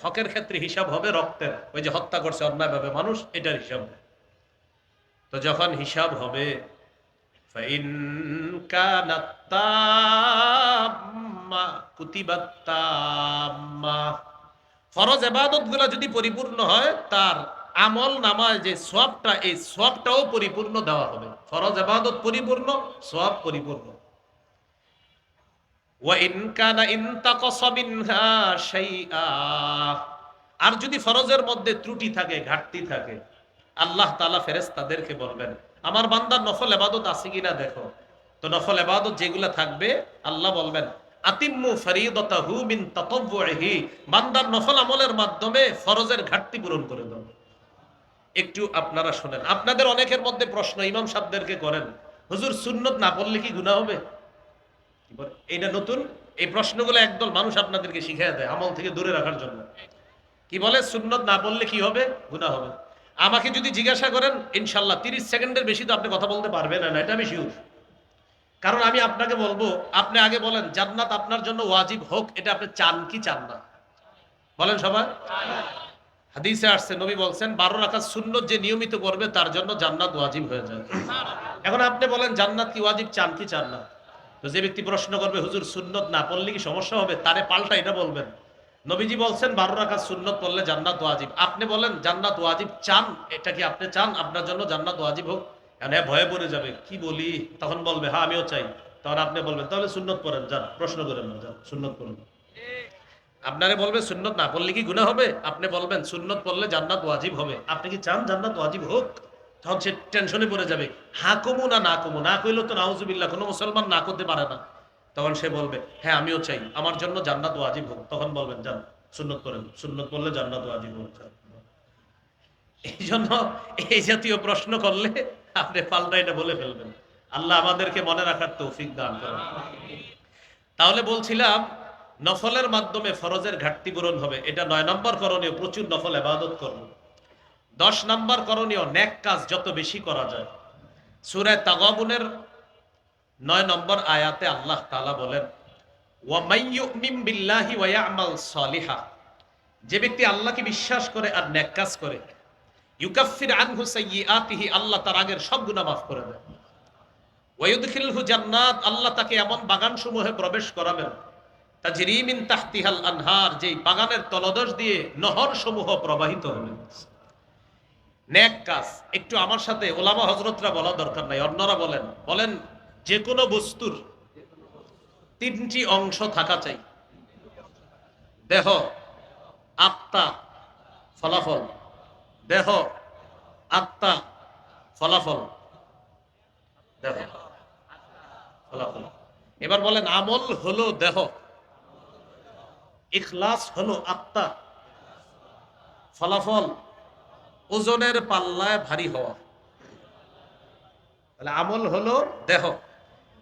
হকের ক্ষেত্রে হিসাব হবে রক্তের, ওই যে হত্যা করছে অন্যায়ভাবে মানুষ, এটার হিসাব হবে। তো যখন হিসাব হবে, فإن كانت تامة كتبت تامة, ফরজ ইবাদত গুলো যদি পরিপূর্ণ হয়, তার আমল নামায় যে সওয়াবটা, এই সওয়াবটাও পরিপূর্ণ দেওয়া হবে। ফরজ ইবাদত পরিপূর্ণ, সওয়াব পরিপূর্ণ। ওয়া ইন কানা ইনতাকাসা মিনহা শাইআ, আর যদি ফরজের মধ্যে ত্রুটি থাকে, ঘাটতি থাকে, আল্লাহ তাআলা ফেরেশতাদেরকে বলবেন, আমার বান্দার নফল ইবাদত আছে কিনা দেখো। তো নফল ইবাদত যেগুলা থাকবে, আল্লাহ বলবেন আতিম্মু ফরিদাতাহু মিন তাতাওউহি, বান্দার নফল আমলের মাধ্যমে ফরজের ঘাটতি পূরণ করে দাও। একটু আপনারা শুনেন, আপনাদের অনেকের মধ্যে প্রশ্ন ইমাম সাহেবদেরকে করেন, হুজুর সুন্নত না পড়লে কি গুনাহ হবে? এইটা নতুন, এই প্রশ্নগুলো একদল মানুষ আপনাদেরকে শিখিয়ে দেয় আমল থেকে দূরে রাখার জন্য। কি বলে, সুন্নত না পড়লে কি হবে? গুনাহ হবে। আমাকে যদি জিজ্ঞাসা করেন, ইনশাল্লাহ 30 সেকেন্ডের বেশি তো আপনি কথা বলতে পারবেন না, এটা আমি শিওর। কারণ আমি আপনাকে বলবো, আপনি আগে বলেন জান্নাত আপনার জন্য ওয়াজিব হোক, এটা আপনি চান কি চান না? বলেন সবাই। হাদিসে আসছে, নবী বলছেন 12 রাকাত সুন্নত যে নিয়মিত করবে তার জন্য জান্নাত ওয়াজিব হয়ে যায়। এখন আপনি বলেন জান্নাত কি ওয়াজিব, চান কি চান না? তো যে ব্যক্তি প্রশ্ন করবে হুজুর সুন্নত না পড়লে কি সমস্যা হবে, তারে পাল্টা এটা বলবেন, নবীজি বলছেন 12 রাকাত সুন্নত পড়লে জান্নাত ওয়াজিব। আপনি বলেন জান্নাত ওয়াজিব চান, এটা কি আপনি চান আপনার জন্য জান্নাত ওয়াজিব হোক? কারণ ভয়ে পড়ে যাবে, কি বলি, তখন বলবে হ্যাঁ আমিও চাই। তখন আপনি বলবেন তাহলে সুন্নত পড়েন, যান প্রশ্ন করেন না, যান সুন্নত পড়েন। আপনারে বলবে সুন্নত না পড়লে কি গুনাহ হবে, আপনি বলবেন সুন্নত পড়লে জান্নাত ওয়াজিব হবে। আপনি কি চান জান্নাত ওয়াজিব হোক? তখন সে টেনশনে পড়ে যাবে, হ্যাঁ কমু না না কমু, না কইলে তো নাউজুবিল্লাহ, কোনো মুসলমান না করতে পারে না। তখন সে বলবে হ্যাঁ আমিও চাই, আমার জন্য জান্নাত ওয়াজিব হোক। তখন বলবেন যান সুন্নত করেন, সুন্নত পড়লে জান্নাত ওয়াজিব হোক। এই জন্য এই জাতীয় প্রশ্ন করলে আপনি পাল্টা এটা বলে ফেলবেন। আল্লাহ আমাদেরকে মনে রাখার তৌফিক দান করেন। তাহলে বলছিলাম নফলের মাধ্যমে ফরজের ঘাটতি পূরণ হবে, এটা 9 নম্বর করণীয়, প্রচুর নফল ইবাদত করব। 10 নম্বর করণীয়, নেক কাজ যত বেশি করা যায়। সূরা তাগাবুনের 9 নম্বর আয়াতে আল্লাহ তাআলা বলেন, ওয়া মাইয়ুমিন বিল্লাহি ওয়া ইয়ামাল সালিহা, যে ব্যক্তি আল্লাহকে বিশ্বাস করে আর নেক কাজ করে, ইউকাফির আনহু সাইয়্যাতিহি, আল্লাহ তার আগের সব গুনাহ মাফ করে দেন। ওয়া ইউদখিলহু জান্নাত, আল্লাহ তাকে এমন বাগানসমূহে প্রবেশ করাবেন, তাজরি মিন তাহতিহাল আনহার, যেই বাগানের তলদেশ দিয়ে নহর সমূহ প্রবাহিত হবে। নেক কাজ একটু আমার সাথে ওলামা হযরতরা বলা দরকার নাই, অন্যরা বলেন, বলেন যে কোনো বস্তুর 3টি অংশ থাকা চাই, দেহ, আত্মা, ফলাফল। দেহ, আত্মা, ফলাফল। দেহ, ফলাফল। এবার বলেন আমল হলো দেহ, ইখলাস হলো আত্মা, ফলাফল ওজনের পাল্লায় ভারী হওয়া। তাহলে আমল হলো দেহ,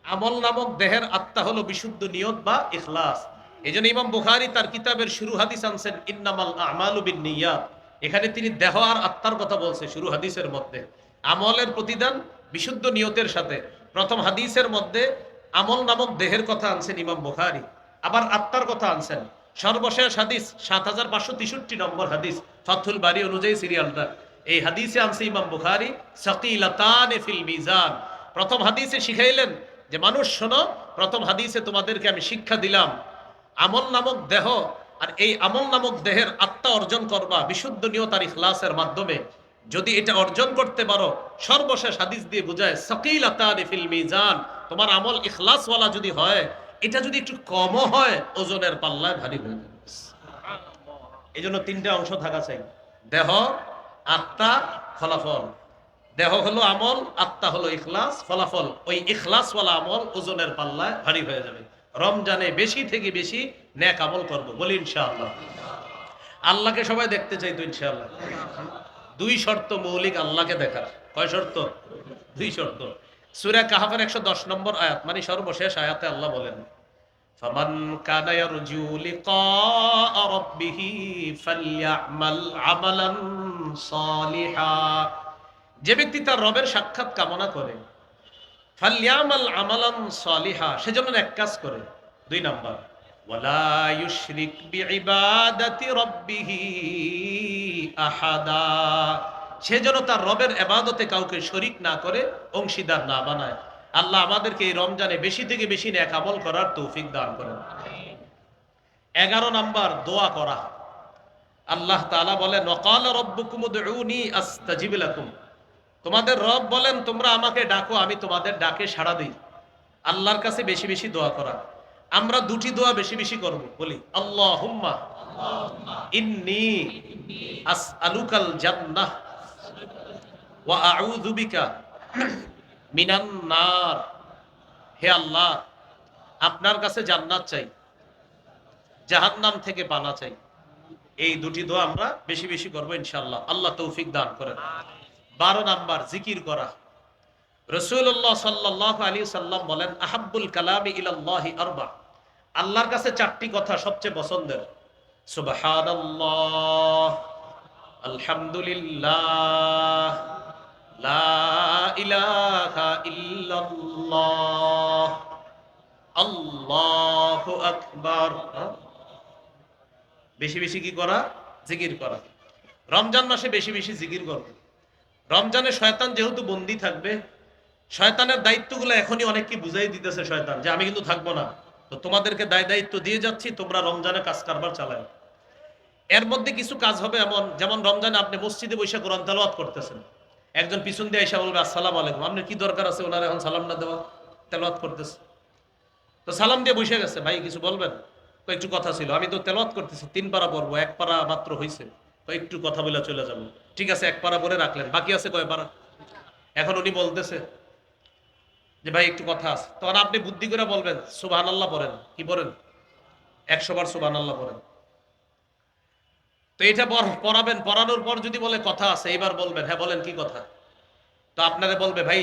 আমল নামক দেহের আত্মা হলো বিশুদ্ধ নিয়ত বা ইখলাস। এইজন্য ইমাম বুখারী তার কিতাবের শুরু হাদিস আনছেন ইন্নামাল আমালু বিন্নিয়াত। এখানে তিনি দেহ আর আত্মার কথা বলছে শুরু হাদিসের মধ্যে। আমলের প্রতিদান বিশুদ্ধ নিয়তের সাথে। প্রথম হাদিসের মধ্যে আমল নামক দেহের কথা আনছেন ইমাম বুখারী, আবার আত্মার কথা আনছেন। সর্বশেষ হাদিস 7563 নম্বর হাদিস, ফাথুল বারী অনুযায়ী সিরিয়ালটা, এই হাদিসে আনছে ইমাম বুখারী সাকিলাতান ফিল মিজান। প্রথম হাদিসে শিখাইলেন যে মানুষ শোনো, প্রথম হাদিসে তোমাদেরকে আমি শিক্ষা দিলাম আমল নামক দেহ, আর এই আমল নামক দেহের আত্মা অর্জন করবা বিশুদ্ধ নিয়ত আর ইখলাসের মাধ্যমে। যদি এটা অর্জন করতে পারো, সর্বশেষ হাদিস দিয়ে বোঝায় সাকিলাতান ফিল মিজান, তোমার আমল ইখলাসওয়ালা যদি হয়, এটা যদি একটু কমও হয় ওজনের পাল্লায় ভারী হয়ে যাবে। এই জন্য তিনটা অংশ থাকা চাই, দেহ, আত্মা, ফলাফল। দেহ হলো আমল, আত্মা হলো ইখলাস, ফলাফল ওই ইখলাসওয়ালা আমল ওজনের পাল্লায় ভারী হয়ে যাবে। রমজানে বেশি থেকে বেশি নেক আমল করব, বলি ইনশাআল্লাহ। আল্লাহকে সবাই দেখতে চাই তো ইনশাআল্লাহ। দুই শর্ত মৌলিক আল্লাহকে দেখার। কয় শর্ত? দুই শর্ত। সূরা কাহফের 110 নম্বর আয়াত, মানে সর্বশেষ আয়াতে আল্লাহ বলেন, ফামান কানা ইয়ারজু লিকা রাব্বিহি ফালইআমাল আমালান সালিহা। যে ব্যক্তি তার রবের সাক্ষাৎ কামনা করে, ফালইআমাল আমালান সালিহা, সেজন্য এক কাজ করে। দুই নাম্বার, ওয়ালা ইউশরিক বিইবাদাতি রাব্বিহি আহাদা, সেজন্য তার রবের ইবাদতে কাউকে শরীক না করে, অংশীদার না বানায়। আল্লাহ আমাদেরকে এই রমজানে বেশি থেকে বেশি নেক আমল করার তৌফিক দান করেন। 11 নাম্বার, দোয়া করা। আল্লাহ তাআলা বলেন, ওয়াকালা রাব্বুকুম উদউনি আস্তাজিব লাকুম, তোমাদের রব বলেন তোমরা আমাকে ডাকো, আমি তোমাদের ডাকে সাড়া দিই। আল্লাহর কাছে বেশি বেশি দোয়া করা। আমরা দুটি দোয়া বেশি বেশি করব, বলি আল্লাহুম্মা ইন্নী আসআলুকাল জান্নাহ ওয়া আউযু বিকা মিনান নার। হে আল্লাহ, আপনার কাছে জান্নাত চাই, জাহান্নাম থেকে পানা চাই। এই দুটি দোয়া আমরা বেশি বেশি করবো ইনশাআল্লাহ, আল্লাহ তৌফিক দান করেন। 12 নাম্বার, জিকির করা। রাসূলুল্লাহ সাল্লাল্লাহু আলাইহি সাল্লাম বলেন, আহাব্বুল কালামি ইলাল্লাহি আরবা, আল্লাহর কাছে চারটি কথা সবচেয়ে পছন্দের। সুবহানাল্লাহ, আলহামদুলিল্লাহ, লা ইলাহা ইল্লাল্লাহ, আল্লাহু আকবার। বেশি বেশি কি করা? জিকির করা। রমজান মাসে বেশি বেশি জিকির করবে। রমজানে শয়তান যেহেতু বন্দী থাকবে, শয়তানের দায়িত্বগুলো এখনই অনেককে বুঝাই দিতেছে শয়তান, যে আমি কিন্তু থাকবো না, তো তোমাদেরকে দায়িত্ব দিয়ে যাচ্ছি, তোমরা রমজানে কাজ কারবার চালায়। এর মধ্যে কিছু কাজ হবে এমন, যেমন রমজানে আপনি মসজিদে বসে কোরআন তেলাওয়াত করতেছেন, একজন পিছন দিয়ে এসে বলবে আসসালামু আলাইকুম, আপনার কি দরকার আছে ওনার এখন সালাম না দেওয়া? তেলাওয়াত করতেছে, তো সালাম দিয়ে বসে গেছে, ভাই কিছু বলবেন? একটু কথা ছিল, আমি তো তেলাওয়াত করতেছি, 3 পারা পড়বো, 1 পারা মাত্র হয়েছে, একটু কথা বলে চলে যাবো। ঠিক আছে, 1 পারা পড়ে রাখলেন, বাকি আছে কয় পারা? এখন উনি বলতেছে যে ভাই একটু কথা আছে, তখন আপনি বুদ্ধি করে বলবেন সুবহানাল্লাহ পড়েন। কি পড়েন? 100 বার সুবহানাল্লাহ পড়েন। তো এটা পড়াবেন, পড়ানোর পর যদি বলে কথা আছে, এবার বলবেন হ্যাঁ বলেন কি কথা। তো আপনারা বলবে ভাই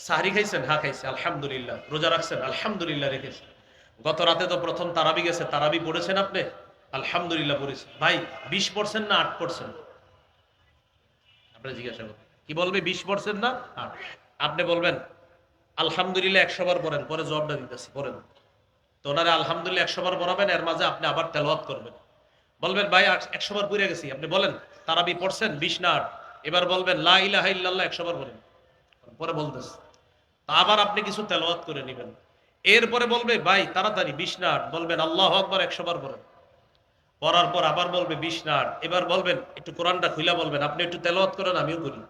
সাহরি খাইছেন? হ্যাঁ খাইছে আলহামদুলিল্লাহ। রোজা রাখছেন? আলহামদুলিল্লাহ রেখেছেন। গত রাতে তো প্রথম তারাবি গেছে, তারাবি পড়েছেন আপনি? আলহামদুলিল্লাহ পড়েছেন। ভাই 20 পড়ছেন না 8 পড়ছেন? আপনি জিজ্ঞাসা করবেন, কি বলবে? 20 পড়ছেন না 8? আপনি বলবেন আলহামদুলিল্লাহ 100 বার পড়েন, পরে জবাবটা দিতেছি পড়েন। তো ওনারে আলহামদুলিল্লাহ 100 বার পড়াবেন, এর মাঝে আপনি আবার তেলাওয়াত করবেন। বলবেন ভাই 100 বার পড়ে গেছি, আপনি বলেন তারাবি পড়ছেন 20 না 8? এবার বলবেন লা ইলাহা ইল্লাল্লাহ 100 বার পড়েন, পরে বলতেছে। তা আবার আপনি কিছু তেলাওয়াত করে নেবেন। এরপরে বলবে ভাই তাড়াতাড়ি 20 না 8? বলবেন আল্লাহু আকবার 100 বার পড়েন। পড়ার পর আবার বলবে 20 না 8? এবার বলবেন একটু কোরআনটা খুলে বলবেন, আপনি একটু তেলাওয়াত করেন, আমিও করি।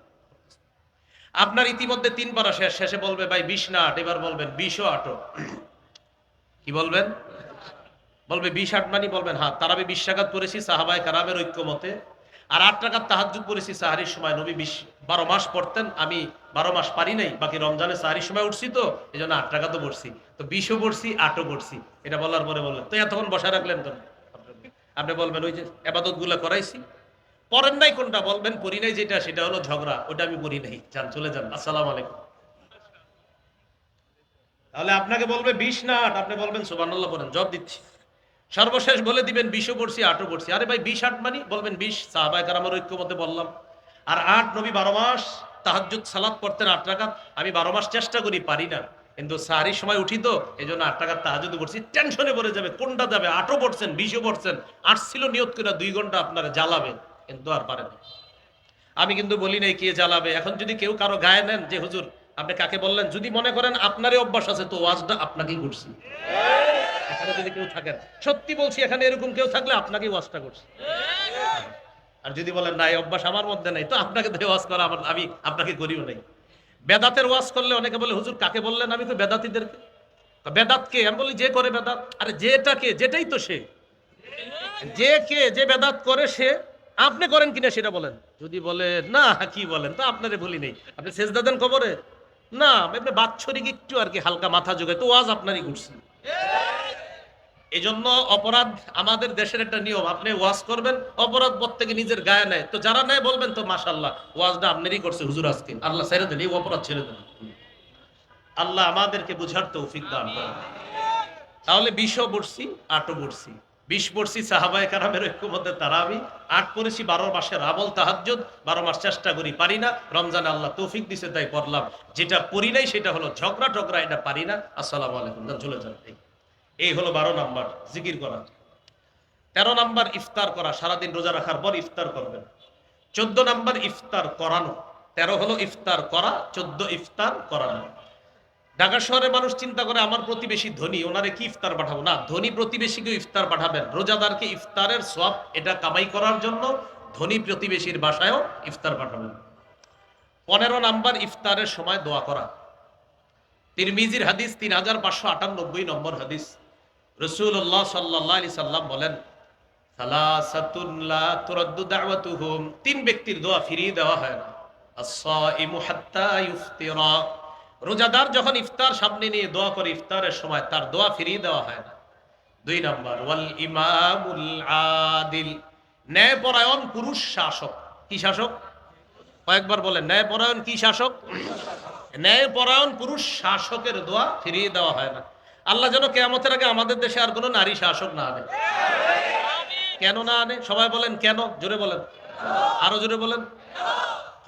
আপনার ইতিমধ্যে 3 পারা শেষ, শেষে বলবে ভাই 20 না 8? এবার বলবেন 20 ও 8। কি বলবেন? বলবে 20 8 মানে? বলবেন হ্যাঁ, তারাবি 20 রাকাত পড়েছি সাহাবায়ে কেরামের ঐক্যমতে, আর 8 রাকাত তাহাজ্জুদ পড়েছি সাহরির সময়। নবী 12 মাস পড়তেন, আমি 12 মাস পারি নাই, বাকি রমজানে সাহরির সময় উঠছি, তো এই জন্য 8 রাকাতও পড়ছি। তো 20 ও পড়ছি 8 ও পড়ছি। এটা বলার পরে বললেন তো এতক্ষণ বসা রাখলেন তো? আপনি বলবেন ওই যে ইবাদত গুলা করাইছি। পড়েন নাই কোনটা? বলবেন পড়ি নাই যেটা, সেটা হলো ঝগড়া, ওটা আমি পড়ি নাই, যান চলে যান, আসসালামু আলাইকুম। তাহলে আপনাকে বলবে 20 না 8? আপনি বলবেন সুবহানাল্লাহ পড়েন, জবাব দিচ্ছি। সর্বশেষ বলে দিবেন 20 ও পড়ছি 8 ও পড়ছি। আরে ভাই 20 8 মানে? বলবেন 20 সাহাবায়ে কেরামের ঐক্যমতে বললাম, আর 8 নবী 12 মাস তাহাজ্জুদ সালাত পড়তেন 8 রাকাত, আমি 12 মাস চেষ্টা করি, পারি না। কিন্তু সাহারির সময় উঠি তো এই জন্য 8 টাকার তাহাজ্জুদ পড়ছি, টেনশনে পড়ে যাবে কোনটা যাবে, 8ও পড়ছেন 20ও পড়ছেন, আসছিল নিয়ত করে 2 ঘন্টা আপনারা জ্বালাবে, কিন্তু আর পারেন না। আমি কিন্তু বলি নাই কে জ্বালাবে। এখন যদি কেউ কারো গায়ে নেন যে হুজুর আপনি কাকে বললেন, যদি মনে করেন আপনারই অভ্যাস আছে তো ওয়াজটা আপনাকেই করছি। এখানে যদি কেউ থাকেন, সত্যি বলছি এখানে এরকম কেউ থাকলে আপনাকেই ওয়াজটা করছি। আর যদি বলেন না এই অভ্যাস আমার মধ্যে নাই, তো আপনাকে তো ওয়াজ করা আমি আপনাকে করিও নাই। বেদাতের ওয়াজ করলে অনেকে বলে হুজুর কাকে বললেন, আমি তো বেদাতীদেরকে। বেদাত কে? আমি বলি যে করে বেদাত। আরে যেটা কে, যেটাই তো সে। যে কে যে বেদাত করে সে। আপনি করেন কিনা সেটা বলেন। যদি বলে না কি বলেন, তো আপনারে বলি নেই, আপনি সেজদা দেন কবরে না, আপনি বাৎসরিক একটু আর কি হালকা মাথা যোগায়, তো ওয়াজ আপনারই করছি। এই জন্য অপরাধ আমাদের দেশের একটা নিয়ম, আপনি ওয়াজ করবেন অপরাধ প্রত্যেকে নিজের গায়ে নেয়, তো যারা নেয় বলবেন তো মাশাআল্লাহ ওয়াজটা আপনারই করছে হুজুর আজকে, আল্লাহ ছেড়ে দেন এই অপরাধ ছেড়ে দেন। আল্লাহ আমাদেরকে বুঝার তৌফিক দান করেন। তাহলে 20ও পড়ছি 8ও পড়ছি, 20 পড়ছি সাহাবায়ে কেরামের ঐক্যমত্যে তারাবি, 8 পড়েছি 12 মাসের আমল তাহাজ্জুদ, 12 মাস চেষ্টা করি পারি না, রমজানে আল্লাহ তৌফিক দিছে তাই পড়লাম। যেটা পড়ি নাই সেটা হলো ঝগড়া টগড়া, এটা পারি না। আসসালামু আলাইকুম, চলে যান। এই হলো 12 নাম্বার জিকির করা। 13 নাম্বার ইফতার করা, সারাদিন রোজা রাখার পর ইফতার করবেন। 14 নাম্বার ইফতার করানো। 13 হলো ইফতার করা, 14 ইফতার করানো। ঢাকা শহরের মানুষ চিন্তা করে আমার প্রতিবেশী ধনী, ওনারে কি ইফতার পাঠাবো? না, ধনী প্রতিবেশীকে ইফতার পাঠাবেন, রোজাদারকে ইফতারের সওয়াব এটা কামাই করার জন্য ধনী প্রতিবেশীর বাসায়ও ইফতার পাঠাবেন। 15 নাম্বার ইফতারের সময় দোয়া করা। তিরমিজির হাদিস 3598 নম্বর হাদিস, রাসূলুল্লাহ সাল্লাল্লাহু আলাইহি সাল্লাম বলেন সালাসাতুন লা তুরাদ্দু দাওয়াতুহুম, 3 ব্যক্তির দোয়া ফিরিয়ে দেওয়া হয় না। আস-সাইমু হাত্তা ইফতিরা, রোজাদার যখন ইফতার সামনে নিয়ে দোয়া করে ইফতারের সময় তার দোয়া ফিরিয়ে দেওয়া হয় না। 2 নাম্বার ওয়াল ইমামুল আদিল, ন্যায়পরায়ণ পুরুষ শাসক। কি শাসক? কয়েকবার বলেন, ন্যায়পরায়ণ কি শাসক? ন্যায়পরায়ণ পুরুষ শাসকের দোয়া ফিরিয়ে দেওয়া হয় না। আল্লাহ যেন কিয়ামতের আগে আমাদের দেশে আর কোনো নারী শাসক না আনে। কেন না আনে? সবাই বলেন কেন, জোরে বলেন, আরো জোরে বলেন।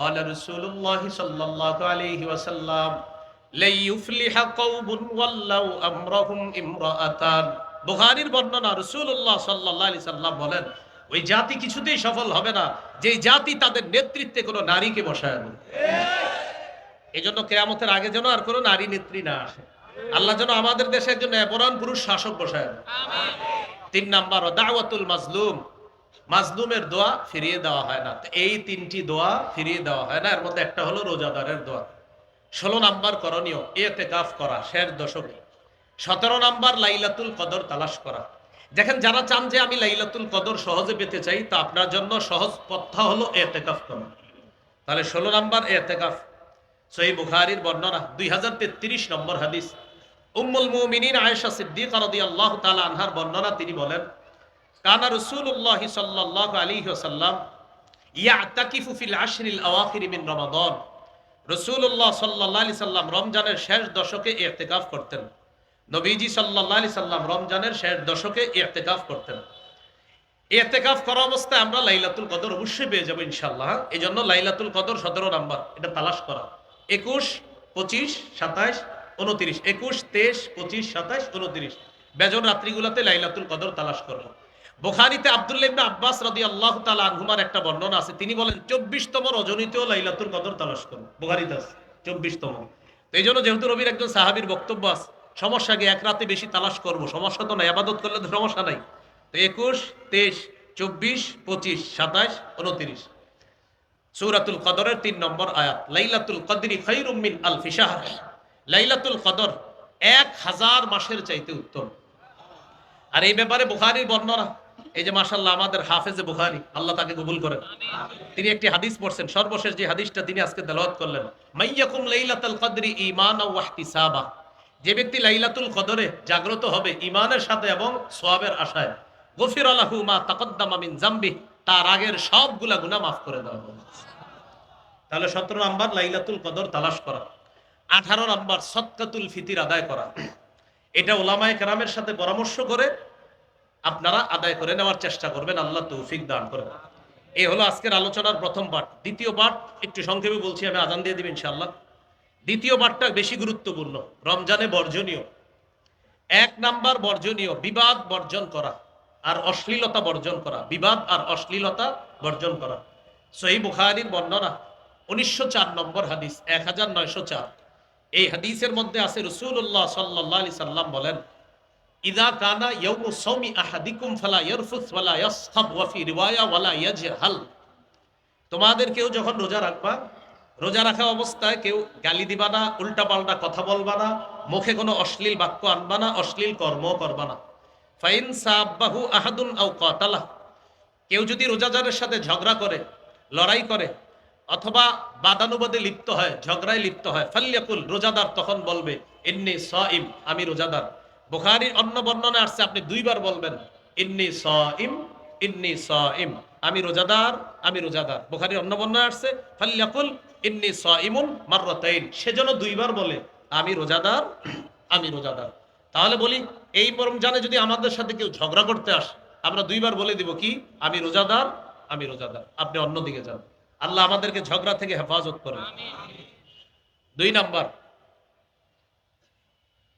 قال رسول الله صلى الله عليه وسلم لا يفلح قوم ولوا امرهم امرأتان, বুখারীর বর্ণনা, রাসূলুল্লাহ সাল্লাল্লাহু আলাইহি সাল্লাম বলেন ওই জাতি কিছুতেই সফল হবে না যে জাতি তাদের নেতৃত্বে কোনো নারীকে বসায় না। এজন্য কিয়ামতের আগে যেন আর কোনো নারী নেত্রী না আসে। আল্লাহ যেন আমাদের দেশে একজন ন্যায়পরায়ণ পুরুষ শাসক বসায় না। 3 নাম্বার দাওয়াতুল মাজলুম, মাজলুমের দোয়া ফিরিয়ে দেওয়া হয় না। এই 3টি দোয়া ফিরিয়ে দেওয়া হয় না, এর মধ্যে একটা হলো রোজাদারের দোয়া। 16 নাম্বার করণীয় ইতিকাফ করা শেষ দশকে। 17 নাম্বার লাইলাতুল কদর তালাশ করা। দেখেন যারা চান যে আমি লাইলাতুল কদর সহজে পেতে চাই, তা আপনার জন্য সহজ পথা হলো ইতিকাফ করা। তাহলে 16 নাম্বার ইতিকাফ। সহিহ বুখারীর বর্ণনা 2033 নম্বর হাদিস, উম্মুল মুমিনিন আয়েশা সিদ্দিকা রাদিয়াল্লাহু তাআলা আনহার বর্ণনা, তিনি বলেন কানা রাসূলুল্লাহ সাল্লাল্লাহু আলাইহি ওয়াসাল্লাম ইয়াতাকিফু ফিল আশরিল আওয়াখির মিন রমাদান, রাসূলুল্লাহ সাল্লাল্লাহু আলাইহি সাল্লাম রমজানের শেষ দশকে ইতিকাফ করতেন। নবীজি সাল্লাল্লাহু আলাইহি সাল্লাম রমজানের শেষ দশকে ইতিকাফ করতেন। ইতিকাফ করা অবস্থায় আমরা লাইলাতুল কদর অবশ্যই পেয়ে যাব ইনশাআল্লাহ। এজন্য লাইলাতুল কদর 17 নাম্বার, এটা তালাশ করা। 21, 25, 27, 29, 21, 23, 25, 27, 29 বেজন রাত্রিগুলোতে লাইলাতুল কদর তালাশ করব। বুখারীতে আব্দুল্লাহ ইবনে আব্বাস রাদিয়াল্লাহু তাআলা আনহুমার একটা বর্ণনা আছে, তিনি বলেন 24তম রজনীতেও লাইলাতুল কদর তালাশ করব। বুখারীতে আছে 24তম। তো এইজন্য যেহেতু নবীর একজন সাহাবীর বক্তব্য আছে, সমস্যা কি এক রাতে বেশি তালাশ করব, সমস্যা তো নাই, ইবাদত করলে তো সমস্যা নাই। তো 21, 23, 24, 25, 27, 29 সূরাতুল কদরের 3 নম্বর আয়াত, লাইলাতুল কদরি খায়রুম মিন আলফি শাহর, লাইলাতুল কদর 1000 মাসের চাইতে উত্তম। আর এই ব্যাপারে বুখারীর বর্ণনা, এই যে মাশাআল্লাহ আমাদের হাফেজে বুখারী, আল্লাহ তাকে কবুল করেন, তিনি একটি হাদিস পড়ছেন, সর্বশেষ যে হাদিসটা তিনি আজকে তেলাওয়াত করলেন, মাইয়াকুম লাইলাতুল কদরি ঈমানাও ওয়া ইহতিসাবা, যে ব্যক্তি লাইলাতুল কদরে জাগ্রত হবে ঈমানের সাথে এবং সওয়াবের আশায়, গফির লাহু মা তাকদ্দামা মিন যামবি, তার আগের সবগুলা গুনাহ মাফ করে দেওয়া হবে। তাহলে 17 নাম্বার লাইলাতুল কদর তালাশ করা। 18 নাম্বার সদকাতুল ফিতির আদায় করা। এটা উলামায়ে কেরামের সাথে পরামর্শ করে আপনারা আদায় করে নেওয়ার চেষ্টা করবেন, আল্লাহ তৌফিক দান করেন। এই হলো আজকের আলোচনার প্রথম পার্ট। দ্বিতীয় পার্ট একটু সংক্ষেপে বলছি, আমি আজান দিয়ে দিব ইনশাআল্লাহ। দ্বিতীয় বারটা বেশি গুরুত্বপূর্ণ, রমজানে বর্জনীয়। 1 নাম্বার বর্জনীয়, বিবাদ বর্জন করা আর অশ্লীলতা বর্জন করা, বিবাদ আর অশ্লীলতা বর্জন করা। সহিহ বুখারীর বর্ণনা 1904 নম্বর হাদিস, 1904। এই হাদিসের মধ্যে আছে রাসূলুল্লাহ সাল্লাল্লাহু আলাইহি সাল্লাম বলেন, ইযা কানা ইয়াউমু সাওমি আহাদিকুম ফালা ইয়ারফুস ওয়ালা ইয়াসখাব ওয়া ফি রিওয়ায়া ওয়ালা ইয়াজহাল। তোমাদের কেউ যখন রোজা রাখবা, রোজা রাখা অবস্থায় কেউ গালি দিবা না, উল্টাপাল্টা কথা বলবা না, মুখে কোনো অশ্লীল বাক্য আনবা না, অশ্লীল কর্ম করবা না। ফাইন সাব্বাহু আহাদুন আও কাতালাহ, কেউ যদি রোজাদারের সাথে ঝগড়া করে, লড়াই করে, অথবা বাদানুবাদে লিপ্ত হয়, ঝগড়ায় লিপ্ত হয়, ফাল্যাকুল, রোজাদার তখন বলবে ইন্নী সাইম, আমি রোজাদার। বুখারীর অন্য বর্ণনা আসছে আপনি 2বার বলবেন ইন্নী সাইম, ইন্নী সাইম, আমি রোজাদার, আমি রোজাদার। বুখারীর অন্য বর্ণনা আসছে ফাল্যাকুল ইন্নী সাইমুন মাররাতাইন, সেজন্য 2বার বলে আমি রোজাদার, আমি রোজাদার। তাহলে বলি এই রমজানে যদি আমাদের সাথে কেউ ঝগড়া করতে আসে, আমরা 2বার বলে দিব কি, আমি রোজাদার, আমি রোজাদার। আপনি অন্যদিকে যান। আল্লাহ আমাদেরকে ঝগড়া থেকে হেফাজত করেন। 2 নাম্বার,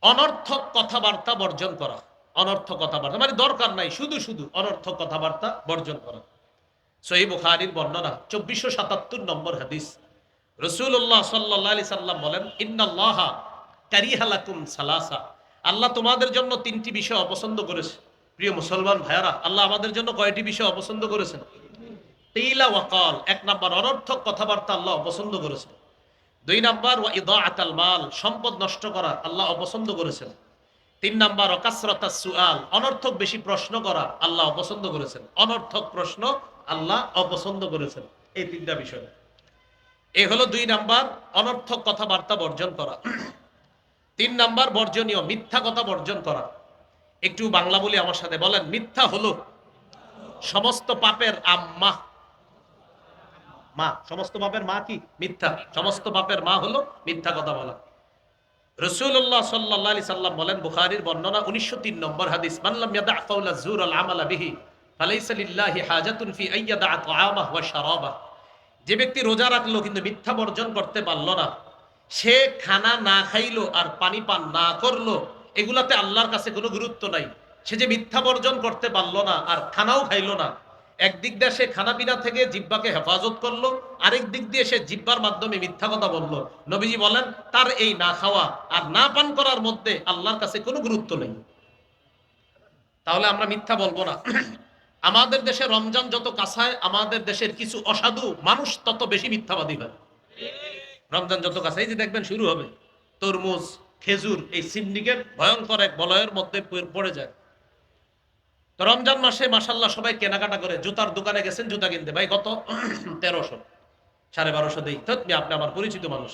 অনর্থক কথাবার্তা বর্জন করা। অনর্থক কথাবার্তা মানে দরকার নাই, শুধু শুধু অনর্থক কথাবার্তা বর্জন করা। সহিহ বুখারীর বর্ণনা 2477 নম্বর হাদিস, রাসূলুল্লাহ সাল্লাল্লাহু আলাইহি সাল্লাম বলেন, ইন্নাল্লাহা কারিহা লাকুম সালাসা, আল্লাহ তোমাদের জন্য 3টি বিষয় অপছন্দ করেছে। প্রিয় মুসলমান ভাইয়ারা, আল্লাহ আমাদের জন্য কয়টি বিষয় অপছন্দ করেছেন? কিলা ওয়া কাল, 1 নাম্বার অনর্থক কথাবার্তা আল্লাহ অপছন্দ করেছেন। 2 নাম্বার ওয়া ইদাআতাল মাল, সম্পদ নষ্ট করা আল্লাহ অপছন্দ করেছেন। 3 নাম্বার ওয়াকাসরাতাস সুআল, অনর্থক বেশি প্রশ্ন করা আল্লাহ অপছন্দ করেছেন। অনর্থক প্রশ্ন আল্লাহ অপছন্দ করেছেন। এই 3টা বিষয়। এই হলো 2 নাম্বার, অনর্থক কথাবার্তা বর্জন করা। 3 নাম্বার বর্জনীয়, মিথ্যা কথা বর্জন করা। একটু বাংলা বলি আমার সাথে, বলেন মিথ্যা হলো সমস্ত পাপের আম্মা। মা, সমস্ত পাপের মা কি? মিথ্যা। সমস্ত পাপের মা হলো মিথ্যা কথা বলা। রাসূলুল্লাহ সাল্লাল্লাহু আলাইহি সাল্লাম বলেন, বুখারীর বর্ণনা 1903 নম্বর হাদিস, মান লাম ইয়াদা কাওলা যুর আল আমালা বিহি ফালাইসা লিল্লাহি হাজাতুন ফি আইয়াদা তাআমাহু ওয়া শারাবাহ। যে ব্যক্তি রোজা রাখলো কিন্তু মিথ্যা বর্জন করতে পারলো না, সে খানা না খাইলো আর পানি পান না করলো, এগুলাতে আল্লাহর কাছে কোনো গুরুত্ব নাই। সে যে মিথ্যা বর্জন করতে পারলো না আর খানাও খাইলো না, একদিক দিয়ে সে খানা পিনা থেকে জিহ্বাকে হেফাজত করলো, আরেক দিক দিয়ে সে জিহ্বার মাধ্যমে মিথ্যা কথা বললো। নবীজি বলেন তার এই না খাওয়া আর না পান করার মধ্যে আল্লাহর কাছে কোনো গুরুত্ব নেই। তাহলে আমরা মিথ্যা বলবো না। আমাদের দেশে রমজান যত কাছায়, আমাদের দেশের কিছু অসাধু মানুষ তত বেশি মিথ্যাবাদী হয়। রমজান যত কাছে, এই যে দেখবেন শুরু হবে তরমুজ, খেজুর, এই সিন্ডিকেট ভয়ঙ্কর এক বলয়ের মধ্যে পড়ে যায়। তো রমজান মাসে মাশাআল্লাহ সবাই কেনাকাটা করে। জুতার দোকানে গেছেন জুতা কিনতে, ভাই কত? 1300, 1250 দেই। আপনি আমার পরিচিত মানুষ,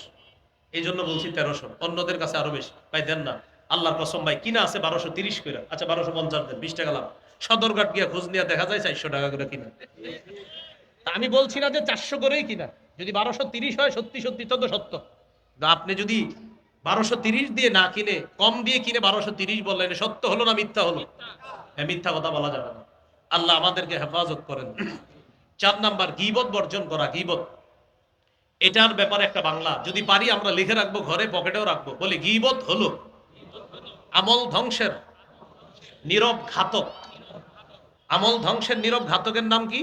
এই জন্য বলছি 1300, অন্যদের কাছে আরো বেশি। ভাই দেন না, আল্লাহর কসম ভাই, কিনা আছে 1230 করে। আচ্ছা 1250 দেন, 20 টাকা লাভ। সদরঘাট গিয়ে খোঁজ নিয়ে দেখা যায় 400 টাকা করে কিনা। আমি বলছি না যে 400 করেই কিনা, যদি 1230 হয় সত্যি সত্যি তো সত্য। আপনি যদি 1230 দিয়ে না কিনে কম দিয়ে কিনে 1230 বললেন, সত্য হলো না মিথ্যা হলো? হ্যাঁ, মিথ্যা কথা বলা যাবে না। আল্লাহ আমাদেরকে হেফাজত করেন। 4 নাম্বার, গীবত বর্জন করা। গীবত, এটার ব্যাপারে একটা বাংলা যদি পারি আমরা লিখে রাখবো, ঘরে পকেটেও রাখবো। বলি গীবত হলো আমল ধ্বংসের নীরব ঘাতক। আমল ধ্বংসের নীরব ঘাতকের নাম কি?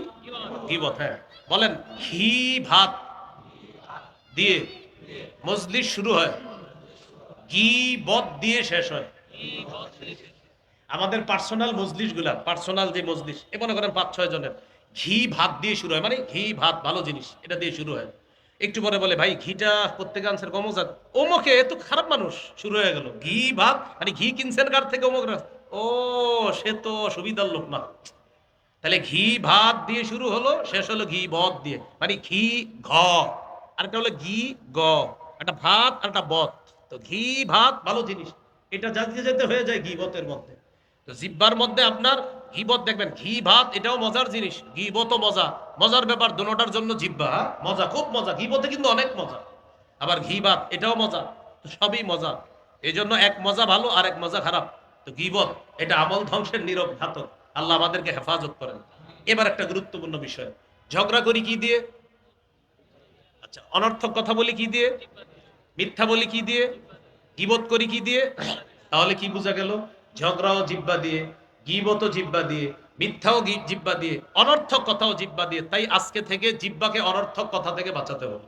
গীবত। হ্যাঁ, বলেন ঘি ভাত দিয়ে মজলিস শুরু হয়, গীবত দিয়ে শেষ হয়। আমাদের পার্সোনাল মজলিস গুলা, পার্সোনাল যে মজলিস, এ মনে করেন 5-6 জনের, ঘি ভাত দিয়ে শুরু হয়। মানে ঘি ভাত ভালো জিনিস, এটা দিয়ে শুরু হয়। একটু পরে বলে ভাই ঘিটা প্রত্যেক আনসার কমজাত, ওমকে এত খারাপ মানুষ, শুরু হয়ে গেল ঘি ভাত। মানে ঘি কিনছেন কার থেকে? অমুক। ও, সে তো সুবিধার লোক না। তাহলে ঘি ভাত দিয়ে শুরু হলো, শেষ হলো ঘি বদ দিয়ে। মানে ঘি ঘ, আরেকটা হলো ঘি গ, একটা ভাত আর একটা বত। তো ঘি ভাত ভালো জিনিস, এটা যাতে যেতে হয়ে যায় গীবতের মধ্যে। তো জিব্বার মধ্যে আপনার গীবত, দেখবেন ঘি ভাত এটাও মজার জিনিস, গীবতও মজা। মজার ব্যাপার দুটোটার জন্য জিব্বা মজা, খুব মজা। গীবতে কিন্তু অনেক মজা, আবার ঘি ভাত এটাও মজা। তো সবই মজা, এই জন্য এক মজা ভালো আর এক মজা খারাপ। তো গীবত এটা আমল ধ্বংসের নীরব ঘাতক। আল্লাহ আমাদেরকে হেফাজত করেন। এবার একটা গুরুত্বপূর্ণ বিষয়, ঝগড়া করি কি দিয়ে? আচ্ছা, অনর্থক কথা বলি কি দিয়ে? মিথ্যা বলি কি দিয়ে? গীবত করি কি দিয়ে? তাহলে কি বোঝা গেল? ঝগড়াও জিব্বা দিয়ে, গীবতও জিব্বা দিয়ে, মিথ্যাও জিব্বা দিয়ে, অনর্থক কথাও জিব্বা দিয়ে। তাই আজকে থেকে জিব্বাকে অনর্থক কথা থেকে বাঁচাতে হবে,